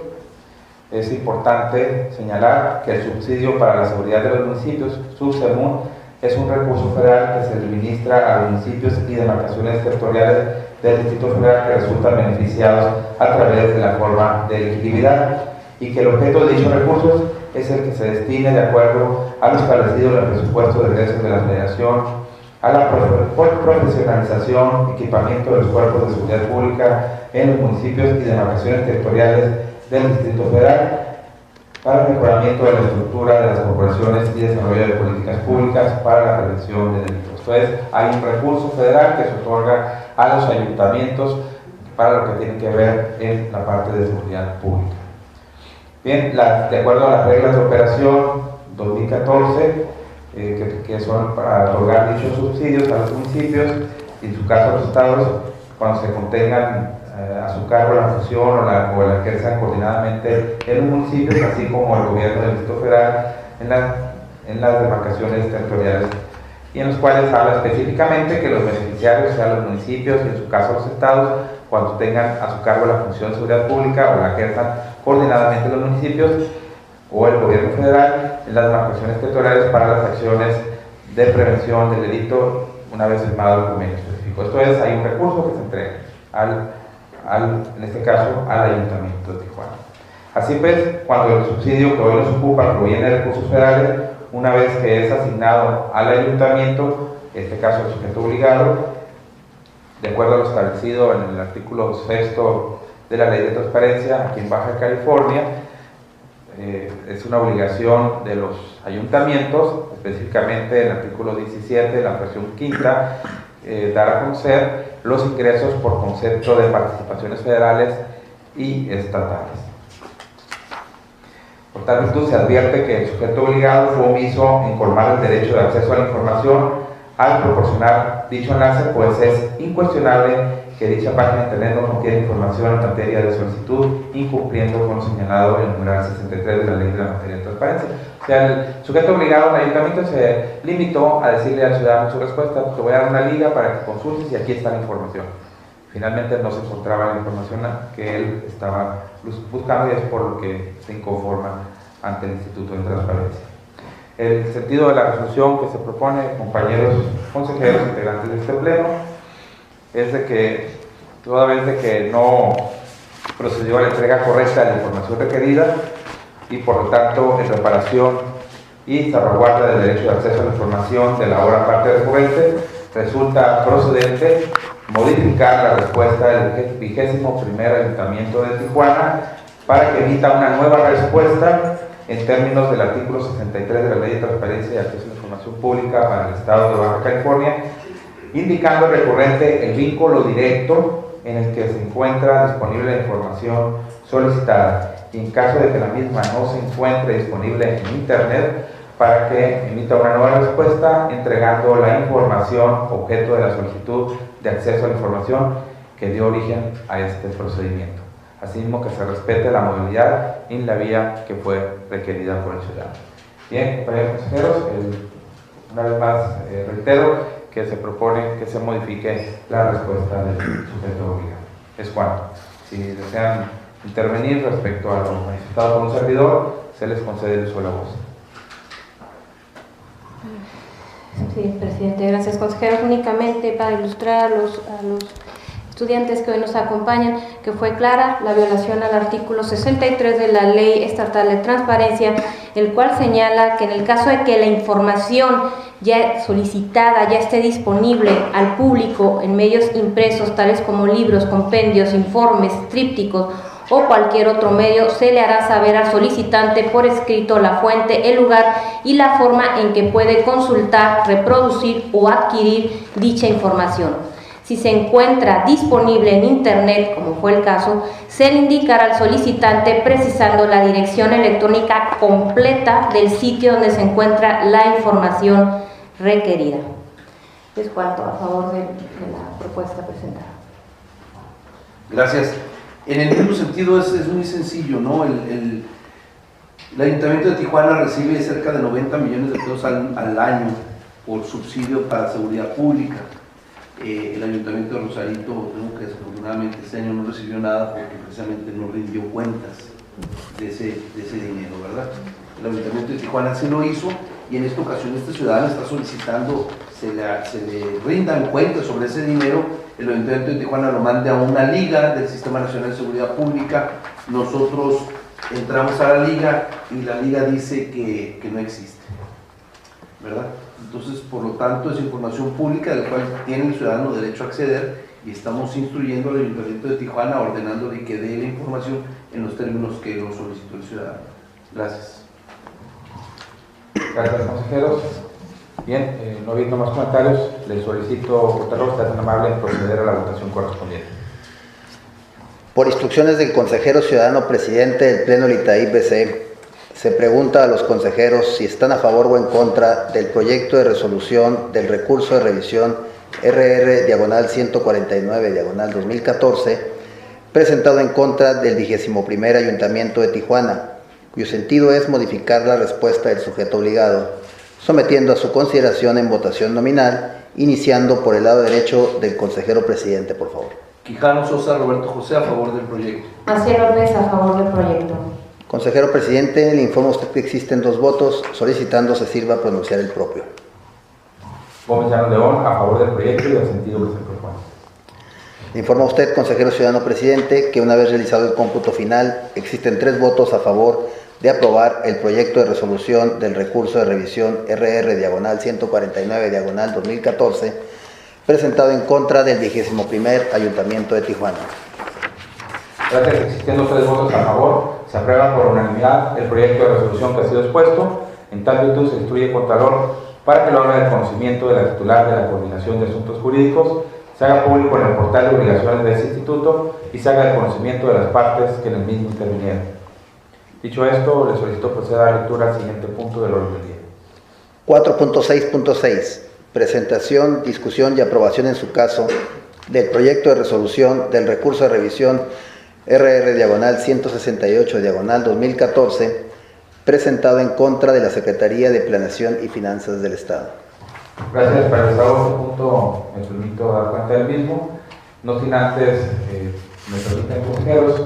es importante señalar que el subsidio para la seguridad de los municipios, SUBSEMUN, es un recurso federal que se administra a los municipios y demarcaciones territoriales del Distrito Federal que resultan beneficiados a través de la forma de elegibilidad, y que el objeto de dichos recursos es el que se destine de acuerdo a lo establecido en el presupuesto de egresos de la Federación a la profesionalización, equipamiento de los cuerpos de seguridad pública en los municipios y demarcaciones territoriales del Distrito Federal, para el mejoramiento de la estructura de las corporaciones y desarrollo de políticas públicas para la prevención de delitos. Entonces, hay un recurso federal que se otorga a los ayuntamientos para lo que tiene que ver en la parte de seguridad pública. Bien, de acuerdo a las reglas de operación 2014, que son para otorgar dichos subsidios a los municipios y en su caso a los estados, cuando se contengan a su cargo la función o la ejerzan coordinadamente en los municipios, así como el gobierno del Distrito Federal en las demarcaciones territoriales, y en los cuales habla específicamente que los beneficiarios sean los municipios y en su caso los estados, cuando tengan a su cargo la función de seguridad pública o la ejerzan coordinadamente los municipios o el gobierno federal en las demarcaciones territoriales para las acciones de prevención del delito, una vez firmado el convenio específico. Esto es, hay un recurso que se entrega en este caso al Ayuntamiento de Tijuana. Así pues, cuando el subsidio que hoy nos ocupa proviene de recursos federales, una vez que es asignado al Ayuntamiento, en este caso el sujeto obligado, de acuerdo a lo establecido en el artículo 6 de la Ley de Transparencia aquí en Baja California, es una obligación de los ayuntamientos, específicamente el artículo 17, la fracción quinta, dar a conocer los ingresos por concepto de participaciones federales y estatales. Por tal virtud, se advierte que el sujeto obligado fue omiso en colmar el derecho de acceso a la información al proporcionar dicho enlace, pues es incuestionable que dicha página de internet no contiene información en materia de solicitud, incumpliendo con lo señalado en el numeral 63 de la Ley de la Materia de Transparencia. O sea, el sujeto obligado al ayuntamiento se limitó a decirle al ciudadano su respuesta: te voy a dar una liga para que consultes y aquí está la información. Finalmente no se encontraba la información que él estaba buscando, y es por lo que se inconforma ante el Instituto de Transparencia. El sentido de la resolución que se propone, compañeros consejeros integrantes de este pleno, es de que toda vez de que no procedió a la entrega correcta de la información requerida y por lo tanto en reparación y salvaguarda del derecho de acceso a la información de la obra parte recurrente, resulta procedente modificar la respuesta del 21º Ayuntamiento de Tijuana para que emita una nueva respuesta en términos del artículo 63 de la Ley de Transparencia y Acceso a la Información Pública para el Estado de Baja California, indicando al recurrente el vínculo directo en el que se encuentra disponible la información solicitada, y en caso de que la misma no se encuentre disponible en Internet, para que emita una nueva respuesta entregando la información objeto de la solicitud de acceso a la información que dio origen a este procedimiento. Asimismo, que se respete la modalidad en la vía que fue requerida por el ciudadano. Bien, compañeros consejeros, una vez más reitero que se propone que se modifique la respuesta del sujeto obligado. Es cuanto. Si desean intervenir respecto a lo manifestado por un servidor, se les concede el uso de la voz. Sí, presidente, gracias, consejeros. Únicamente para ilustrar a los estudiantes que hoy nos acompañan, que fue clara la violación al artículo 63 de la Ley Estatal de Transparencia, el cual señala que en el caso de que la información ya solicitada ya esté disponible al público en medios impresos, tales como libros, compendios, informes, trípticos o cualquier otro medio, se le hará saber al solicitante por escrito la fuente, el lugar y la forma en que puede consultar, reproducir o adquirir dicha información. Si se encuentra disponible en Internet, como fue el caso, se le indicará al solicitante precisando la dirección electrónica completa del sitio donde se encuentra la información requerida. Es cuanto a favor de la propuesta presentada. Gracias. En el mismo sentido es muy sencillo, ¿no? El Ayuntamiento de Tijuana recibe cerca de 90 millones de pesos al año por subsidio para seguridad pública. El Ayuntamiento de Rosarito, que desafortunadamente este año no recibió nada porque precisamente no rindió cuentas de ese dinero, ¿verdad? El Ayuntamiento de Tijuana sí lo hizo y en esta ocasión este ciudadano está solicitando se le rindan cuentas sobre ese dinero. El Ayuntamiento de Tijuana lo mande a una liga del Sistema Nacional de Seguridad Pública. Nosotros entramos a la liga y la liga dice que no existe, ¿verdad? Entonces, por lo tanto, es información pública del cual tiene el ciudadano derecho a acceder y estamos instruyendo al Ayuntamiento de Tijuana, ordenándole que dé la información en los términos que lo solicitó el ciudadano. Gracias. Gracias, consejeros. Bien, no habiendo más comentarios, les solicito, votarlo, está tan amable en proceder a la votación correspondiente. Por instrucciones del consejero ciudadano presidente del Pleno del Itaí BC, se pregunta a los consejeros si están a favor o en contra del proyecto de resolución del recurso de revisión RR/149/2014, presentado en contra del 21º Ayuntamiento de Tijuana, cuyo sentido es modificar la respuesta del sujeto obligado, sometiendo a su consideración en votación nominal, iniciando por el lado derecho del consejero presidente, por favor. Quijano Sosa Roberto José, a favor del proyecto. Maciel López, a favor del proyecto. Consejero presidente, le informa a usted que existen 2 votos, solicitando se sirva a pronunciar el propio. Gómez Llano León, a favor del proyecto y del sentido que se propone. Le informa a usted, consejero ciudadano presidente, que una vez realizado el cómputo final, existen 3 votos a favor de aprobar el proyecto de resolución del recurso de revisión RR/149/2014, presentado en contra del 21º Ayuntamiento de Tijuana. Gracias. Existiendo 3 votos a favor, se aprueba por unanimidad el proyecto de resolución que ha sido expuesto. En tal virtud se instruye el Contralor para que lo haga de conocimiento de la titular de la Coordinación de Asuntos Jurídicos, se haga público en el portal de obligaciones de ese instituto y se haga de conocimiento de las partes que en el mismo intervinieron. Dicho esto, le solicito proceder a la lectura al siguiente punto del orden del día. 4.6.6. Presentación, discusión y aprobación en su caso del proyecto de resolución del recurso de revisión RR/168/2014, presentado en contra de la Secretaría de Planeación y Finanzas del Estado. Gracias. Para el estado de este punto me permito dar cuenta del mismo, no sin antes me permiten, consejeros,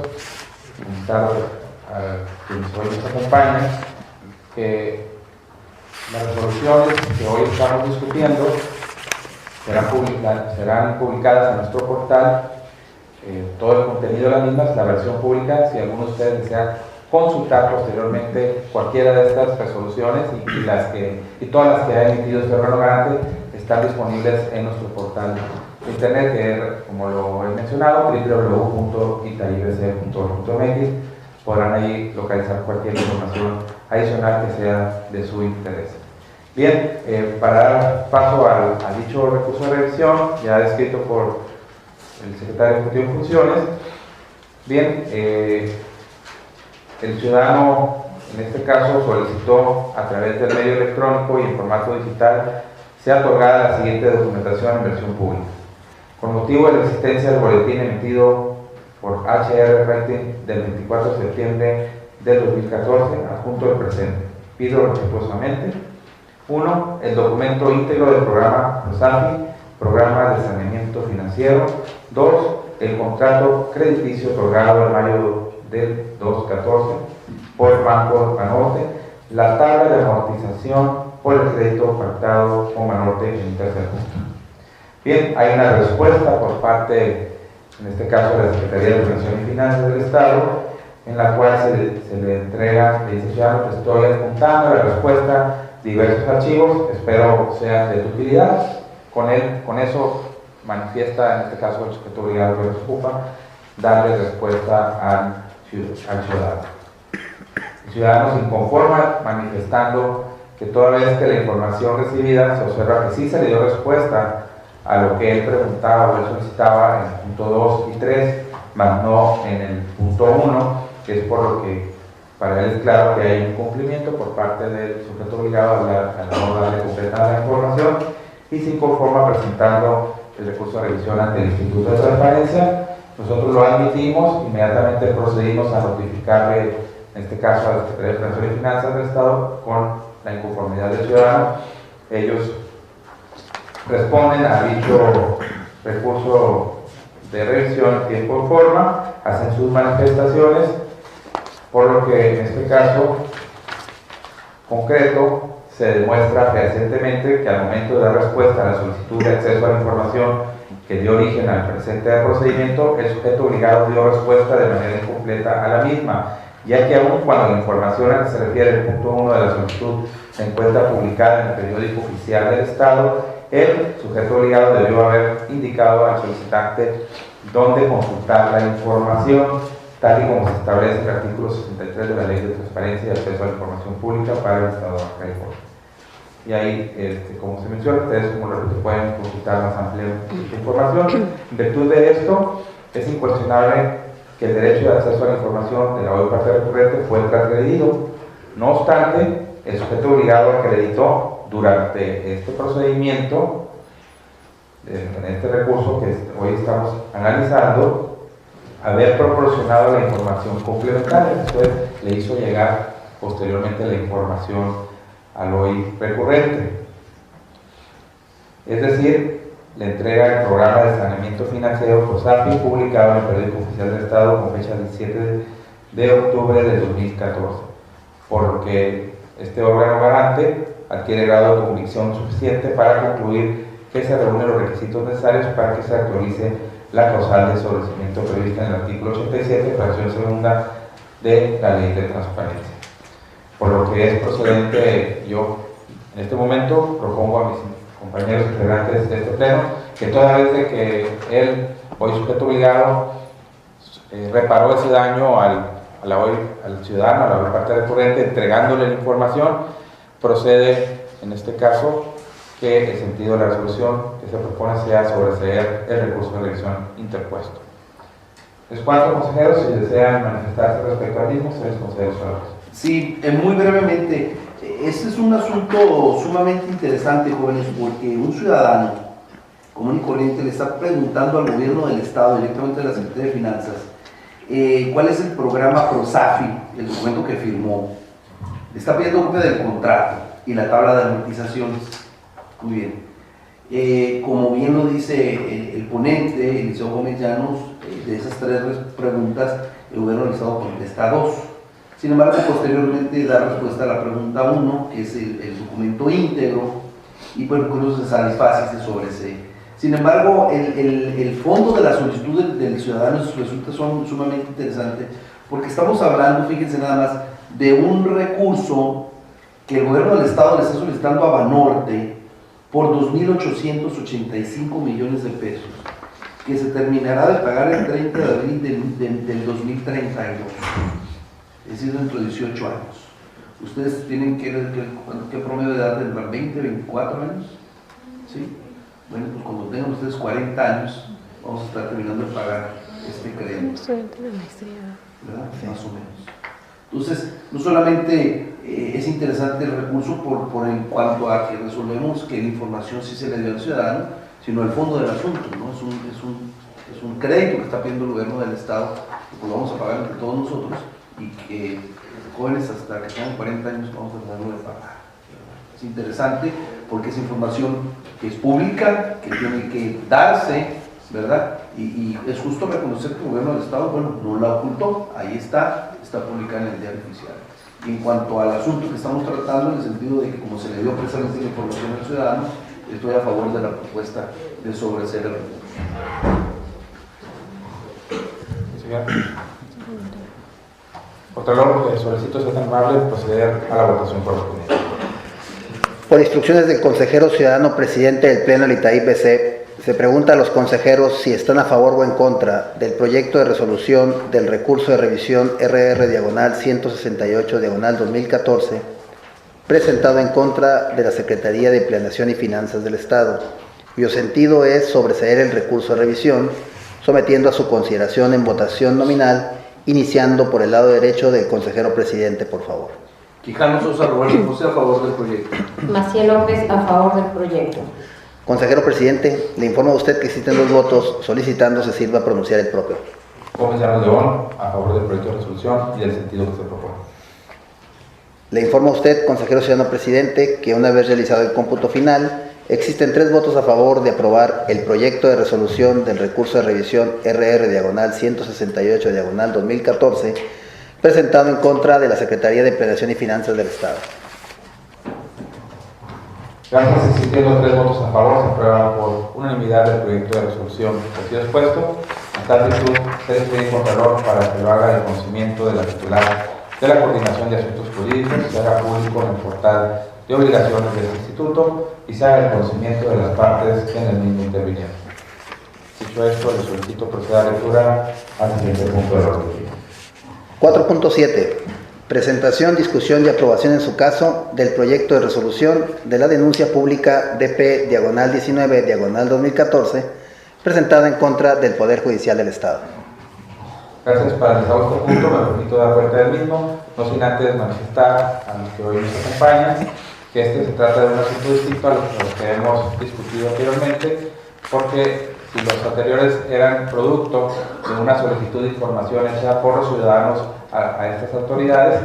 comentar a quienes hoy nos acompañan que las resoluciones que hoy estamos discutiendo serán publicadas en nuestro portal. Todo el contenido de las mismas, la versión pública. Si alguno de ustedes desea consultar posteriormente cualquiera de estas resoluciones y todas las que ha emitido este órgano garante, están disponibles en nuestro portal de internet, que es, como lo he mencionado, www.itaibc.org.mx. Podrán ahí localizar cualquier información adicional que sea de su interés. Bien, para dar paso a dicho recurso de revisión, ya descrito por el secretario ejecutivo en funciones. Bien, el ciudadano en este caso solicitó a través del medio electrónico y en formato digital sea otorgada la siguiente documentación en versión pública. Con motivo de la existencia del boletín emitido por HR Rating del 24 de septiembre del 2014, adjunto del presente, pido respetuosamente: 1. El documento íntegro del programa PROSAFI, Programa de Saneamiento Financiero. 2. El contrato crediticio otorgado en mayo del 214 por el Banco Banorte, la tabla de amortización por el crédito pactado con Banorte en el tercer punto. Bien, hay una respuesta por parte, en este caso, de la Secretaría de Planeación y Finanzas del Estado, en la cual se le entrega, le dice: ya te estoy apuntando la respuesta, diversos archivos, espero sean de tu utilidad. Con eso manifiesta, en este caso, el sujeto obligado que nos ocupa, darle respuesta al ciudadano. El ciudadano se inconforma manifestando que toda vez que la información recibida se observa que sí se le dio respuesta a lo que él preguntaba o él solicitaba en el punto 2 y 3, más no en el punto 1, que es por lo que para él es claro que hay un cumplimiento por parte del sujeto obligado a no darle completa la información, y se inconforma presentando el recurso de revisión ante el Instituto de Transparencia. Nosotros lo admitimos, inmediatamente procedimos a notificarle, en este caso a la Secretaría de Planeación y Finanzas del Estado, con la inconformidad del ciudadano. Ellos responden a dicho recurso de revisión en tiempo y forma, hacen sus manifestaciones, por lo que en este caso concreto se demuestra fehacientemente que al momento de dar respuesta a la solicitud de acceso a la información que dio origen al presente procedimiento, el sujeto obligado dio respuesta de manera incompleta a la misma, ya que aun cuando la información a la que se refiere el punto 1 de la solicitud se encuentra publicada en el periódico oficial del Estado, el sujeto obligado debió haber indicado al solicitante dónde consultar la información, tal y como se establece en el artículo 63 de la Ley de Transparencia y Acceso a la Información Pública para el Estado de Baja California. Y ahí, como se menciona, ustedes, como repito, pueden consultar más amplia información. En virtud de esto, es incuestionable que el derecho de acceso a la información de la hoy parte recurrente fue transgredido. No obstante, el sujeto obligado acreditó durante este procedimiento, en este recurso que hoy estamos analizando, haber proporcionado la información complementaria. Después le hizo llegar posteriormente la información al hoy recurrente. Es decir, le entrega el programa de saneamiento financiero PROSAFI, publicado en el periódico oficial del Estado con fecha 17 de octubre de 2014, por lo que este órgano garante adquiere grado de convicción suficiente para concluir que se reúnen los requisitos necesarios para que se actualice la causal de sobreseimiento prevista en el artículo 87, fracción segunda de la Ley de Transparencia. Por lo que es procedente, yo en este momento propongo a mis compañeros integrantes de este pleno que toda vez de que él, hoy sujeto obligado, reparó ese daño al ciudadano, a la parte recurrente, entregándole la información, procede en este caso que el sentido de la resolución que se propone sea sobreseer el recurso de revisión interpuesto. Les cuento, consejeros, si desean manifestarse respecto al mismo, se les concede su palabra. Sí, muy brevemente, este es un asunto sumamente interesante, jóvenes, porque un ciudadano común y corriente le está preguntando al gobierno del Estado, directamente a la Secretaría de Finanzas, cuál es el programa PROSAFI, el documento que firmó. Le está pidiendo copia del contrato y la tabla de amortizaciones. Muy bien. Como bien lo dice el ponente, el licenciado Gómez Llanos, de esas tres preguntas, el gobierno del Estado contesta 2. Sin embargo, posteriormente da respuesta a la pregunta 1, que es el documento íntegro, y pues incluso se satisface y se sobresee. Sin embargo, el fondo de la solicitud del ciudadano resulta sumamente interesante, porque estamos hablando, fíjense nada más, de un recurso que el gobierno del Estado le está solicitando a Banorte por 2.885 millones de pesos, que se terminará de pagar el 30 de abril del 2032, es decir, dentro de 18 años. Ustedes tienen ¿qué promedio de edad tendrán? ¿20, 24 años? ¿Sí? Bueno, pues cuando tengan ustedes 40 años, vamos a estar terminando de pagar este crédito. Un estudiante de maestría. ¿Verdad? Sí. Más o menos. Entonces, no solamente es interesante el recurso por en cuanto a que resolvemos que la información sí se le dio al ciudadano, sino el fondo del asunto, ¿no? Es un crédito que está pidiendo el gobierno del Estado, que lo vamos a pagar entre todos nosotros, y que jóvenes hasta que tengan 40 años vamos a tratarlo de pagar. Es interesante porque es información que es pública, que tiene que darse ¿verdad? Y es justo reconocer que el gobierno del Estado, bueno, no la ocultó, ahí está publicada en el diario oficial. Y en cuanto al asunto que estamos tratando, en el sentido de que como se le dio precisamente la información al ciudadano, estoy a favor de la propuesta de sobreseer el recurso. Contralor, solicito ser tan amable proceder a la votación correspondiente. Por instrucciones del consejero ciudadano presidente del Pleno del Itaí BC, se pregunta a los consejeros si están a favor o en contra del proyecto de resolución del recurso de revisión RR/168/2014, presentado en contra de la Secretaría de Planeación y Finanzas del Estado, cuyo sentido es sobreseer el recurso de revisión, sometiendo a su consideración en votación nominal, iniciando por el lado derecho del consejero presidente, por favor. Quijano Sosa Roberto José, a favor del proyecto. Maciel López, a favor del proyecto. Consejero presidente, le informo a usted que existen 2 votos, solicitando se sirva a pronunciar el propio. Gómez Llanos León, a favor del proyecto de resolución y del sentido que se propone. Le informo a usted, consejero ciudadano presidente, que una vez realizado el cómputo final, existen 3 votos a favor de aprobar el proyecto de resolución del recurso de revisión RR/168/2014, presentado en contra de la Secretaría de Planeación y Finanzas del Estado. Gracias, existiendo 3 votos a favor, se aprueba por unanimidad el proyecto de resolución así expuesto. En tal virtud, se despide el Contralor para que lo haga de conocimiento de la titular de la Coordinación de Asuntos Jurídicos, se haga público en el portal de obligaciones del Instituto y se haga el conocimiento de las partes que en el mismo intervinieron. Dicho esto, le solicito proceder a lectura al siguiente punto del orden del día. 4.7. Presentación, discusión y aprobación en su caso del proyecto de resolución de la denuncia pública DP/19/2014 presentada en contra del Poder Judicial del Estado. Gracias. Para el este punto me permito dar cuenta del mismo, no sin antes manifestar a los que hoy nos acompañan que este se trata de un asunto distinto a los que hemos discutido anteriormente, porque si los anteriores eran producto de una solicitud de información hecha por los ciudadanos a estas autoridades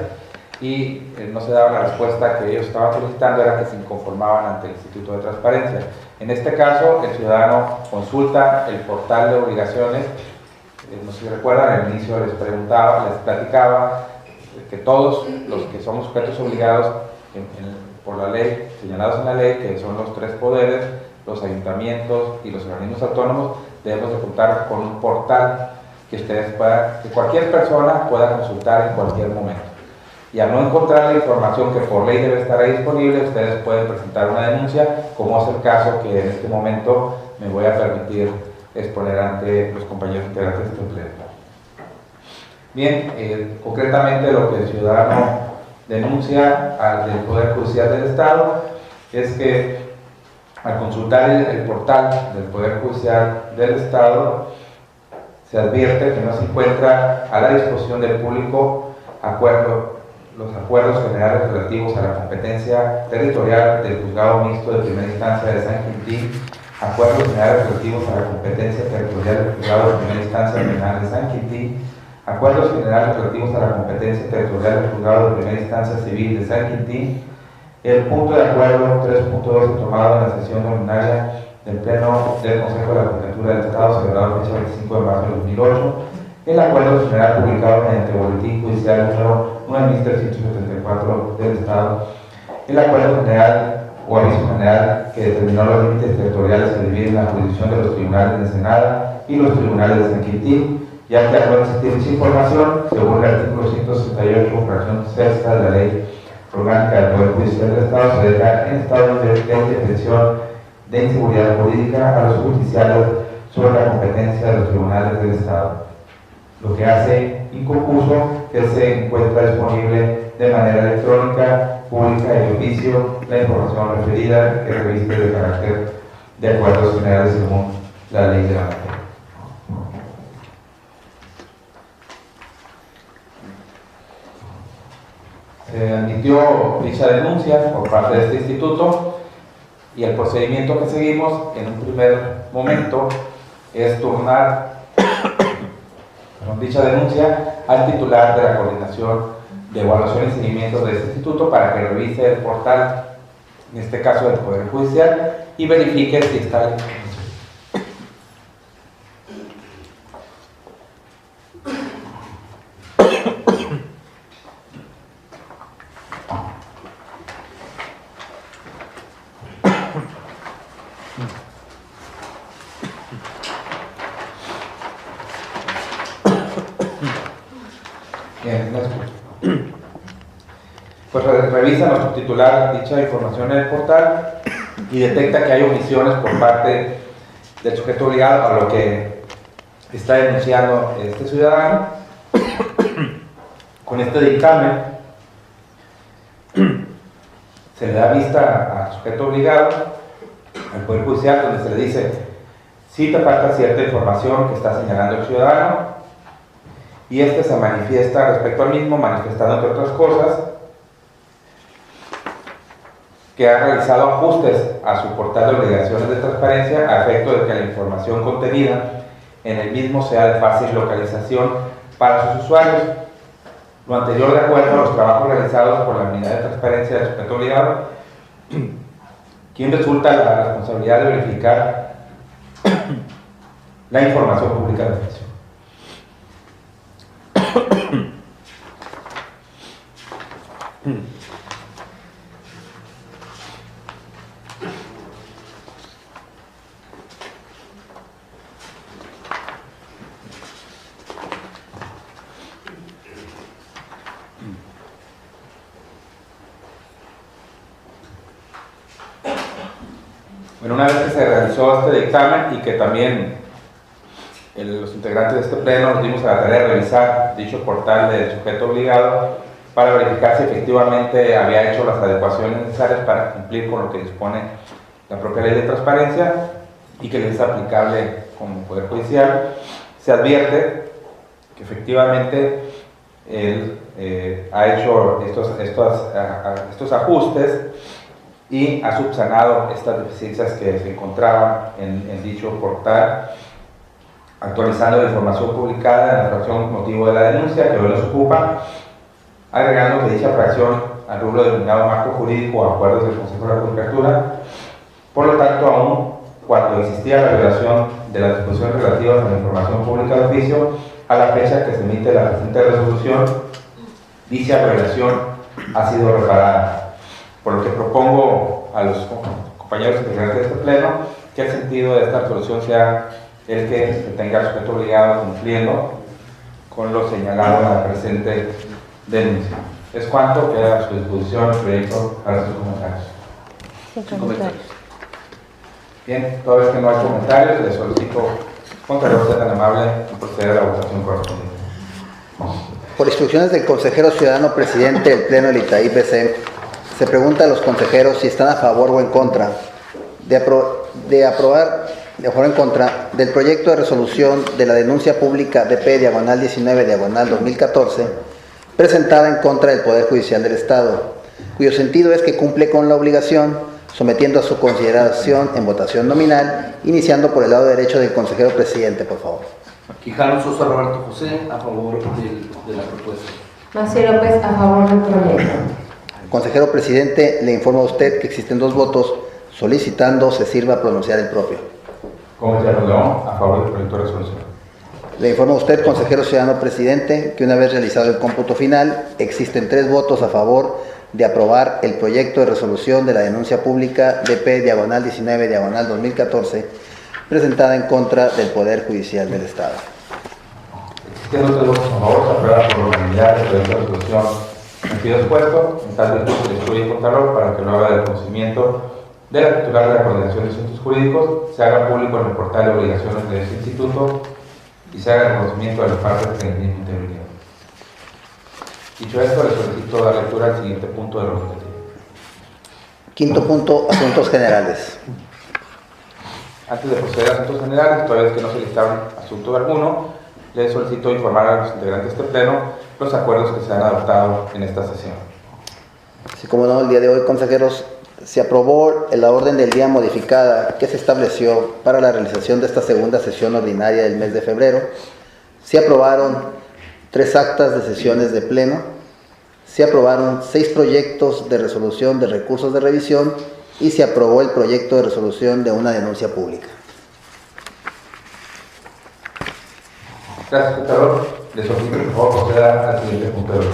y no se daba la respuesta que ellos estaban solicitando, era que se inconformaban ante el Instituto de Transparencia. En este caso, el ciudadano consulta el portal de obligaciones. No sé si recuerdan, al inicio les platicaba que todos los que somos sujetos obligados por la ley, señalados en la ley, que son los 3 poderes, los ayuntamientos y los organismos autónomos, debemos de contar con un portal que cualquier persona pueda consultar en cualquier momento. Y al no encontrar la información que por ley debe estar ahí disponible, ustedes pueden presentar una denuncia, como es el caso que en este momento me voy a permitir exponer ante los compañeros integrantes de este pleno. Bien, concretamente lo que el ciudadano denuncia al Poder Judicial del Estado es que al consultar el portal del Poder Judicial del Estado se advierte que no se encuentra a la disposición del público los acuerdos generales relativos a la competencia territorial del Juzgado Mixto de Primera Instancia de San Quintín, acuerdos generales relativos a la competencia territorial del Juzgado de Primera Instancia Penal de San Quintín, acuerdos generales relativos a la competencia territorial del Juzgado de Primera Instancia Civil de San Quintín, el punto de acuerdo 3.2 tomado en la sesión ordinaria del Pleno del Consejo de la Judicatura del Estado, celebrado el fecha 25 de marzo de 2008, el acuerdo general publicado mediante Boletín Judicial número 9374 del Estado, el acuerdo general o aviso general que determinó los límites territoriales que dividen la jurisdicción de los tribunales de Ensenada y los tribunales de San Quintín, ya que al no existir esa información, según el artículo 168, fracción sexta de la Ley Orgánica del Poder Judicial del Estado, se deja en estado de indefensión de inseguridad jurídica a los judiciales sobre la competencia de los tribunales del Estado, lo que hace inconcluso que se encuentra disponible de manera electrónica, pública y de oficio la información referida que reviste de carácter de acuerdos generales según la ley de la materia. Se admitió dicha denuncia por parte de este instituto y el procedimiento que seguimos en un primer momento es turnar dicha denuncia al titular de la Coordinación de Evaluación y Seguimiento de este instituto para que revise el portal, en este caso del Poder Judicial, y verifique si está la información. Bien, no escucho. Pues revisa nuestro titular dicha información en el portal y detecta que hay omisiones por parte del sujeto obligado a lo que está denunciando este ciudadano. Con este dictamen se le da vista al sujeto obligado, al Poder Judicial, donde se le dice: si te falta cierta información que está señalando el ciudadano, y este se manifiesta respecto al mismo, manifestando entre otras cosas que ha realizado ajustes a su portal de obligaciones de transparencia a efecto de que la información contenida en el mismo sea de fácil localización para sus usuarios. Lo anterior de acuerdo a los trabajos realizados por la unidad de transparencia del sujeto obligado, quien resulta la responsabilidad de verificar la información pública de oficio. Bueno, una vez que se realizó este dictamen y que también los integrantes de este pleno nos dimos a la tarea de revisar dicho portal del sujeto obligado para verificar si efectivamente había hecho las adecuaciones necesarias para cumplir con lo que dispone la propia ley de transparencia y que le es aplicable como Poder Judicial, se advierte que efectivamente él ha hecho estos ajustes y ha subsanado estas deficiencias que se encontraban en dicho portal, actualizando la información publicada en la fracción motivo de la denuncia que hoy nos ocupa, agregando que dicha fracción al rubro denominado marco jurídico o acuerdos del Consejo de la Judicatura. Por lo tanto, aún cuando existía la violación de las disposiciones relativas a la información pública de oficio, a la fecha que se emite la presente resolución, dicha violación ha sido reparada. Por lo que propongo a los compañeros integrantes de este pleno que el sentido de esta resolución sea el que se tenga el sujeto obligado cumpliendo con lo señalado en la presente denuncia. Es cuanto queda a su disposición el proyecto para sus comentarios. Sin comentarios. Bien, toda vez que no hay comentarios, le solicito, Contralor, sea tan amable en proceder a la votación correspondiente. Por instrucciones del consejero ciudadano presidente del Pleno del ITAI-PC, se pregunta a los consejeros si están a favor o en contra de aprobar en contra del proyecto de resolución de la denuncia pública DP/19/2014 presentada en contra del Poder Judicial del Estado, cuyo sentido es que cumple con la obligación, sometiendo a su consideración en votación nominal, iniciando por el lado derecho del consejero presidente, por favor. Quijano Sosa Roberto José, a favor de la propuesta. Macio López, a favor del proyecto. Consejero presidente, le informo a usted que existen 2 votos, solicitando se sirva a pronunciar el propio. Comisario León, a favor del proyecto de resolución. Le informo a usted, consejero ciudadano presidente, que una vez realizado el cómputo final, existen 3 votos a favor de aprobar el proyecto de resolución de la denuncia pública DP/19/2014, presentada en contra del Poder Judicial del Estado. Existiendo 3 votos a favor, se aprueba por unanimidad el proyecto de resolución en pido expuesto, en tal virtud se le instruye el Contralor para que lo haga del conocimiento de la titular de la Coordinación de Asuntos Jurídicos, se haga público en el portal de obligaciones de este instituto y se haga el reconocimiento de las partes que en el mismo intervinieron. Dicho esto, le solicito dar lectura al siguiente punto del orden del día. Quinto punto, asuntos generales. Antes de proceder a asuntos generales, toda vez que no se listaron asunto alguno, le solicito informar a los integrantes de este pleno los acuerdos que se han adoptado en esta sesión. Así como no, el día de hoy, consejeros, se aprobó la orden del día modificada que se estableció para la realización de esta segunda sesión ordinaria del mes de febrero. Se aprobaron 3 actas de sesiones de pleno, se aprobaron 6 proyectos de resolución de recursos de revisión y se aprobó el proyecto de resolución de una denuncia pública. Gracias, Contralor. Le solicito, por favor, proceder al siguiente punto de orden.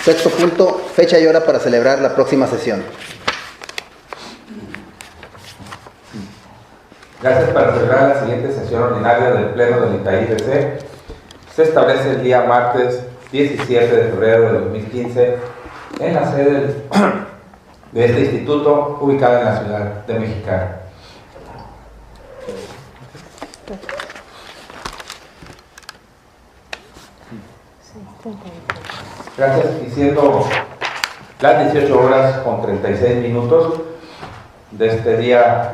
Sexto punto, fecha y hora para celebrar la próxima sesión. Gracias. Para celebrar la siguiente sesión ordinaria del Pleno del ITAI-PC, se establece el día martes 17 de febrero de 2015 en la sede de este instituto ubicada en la ciudad de Mexicali. Gracias. Y siendo las 18 horas con 36 minutos de este día.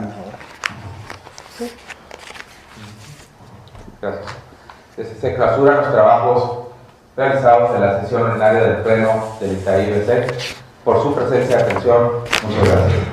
Gracias. Se clausuran los trabajos realizados en la sesión ordinaria del Pleno del ITAI-BC. Por su presencia y atención, muchas gracias.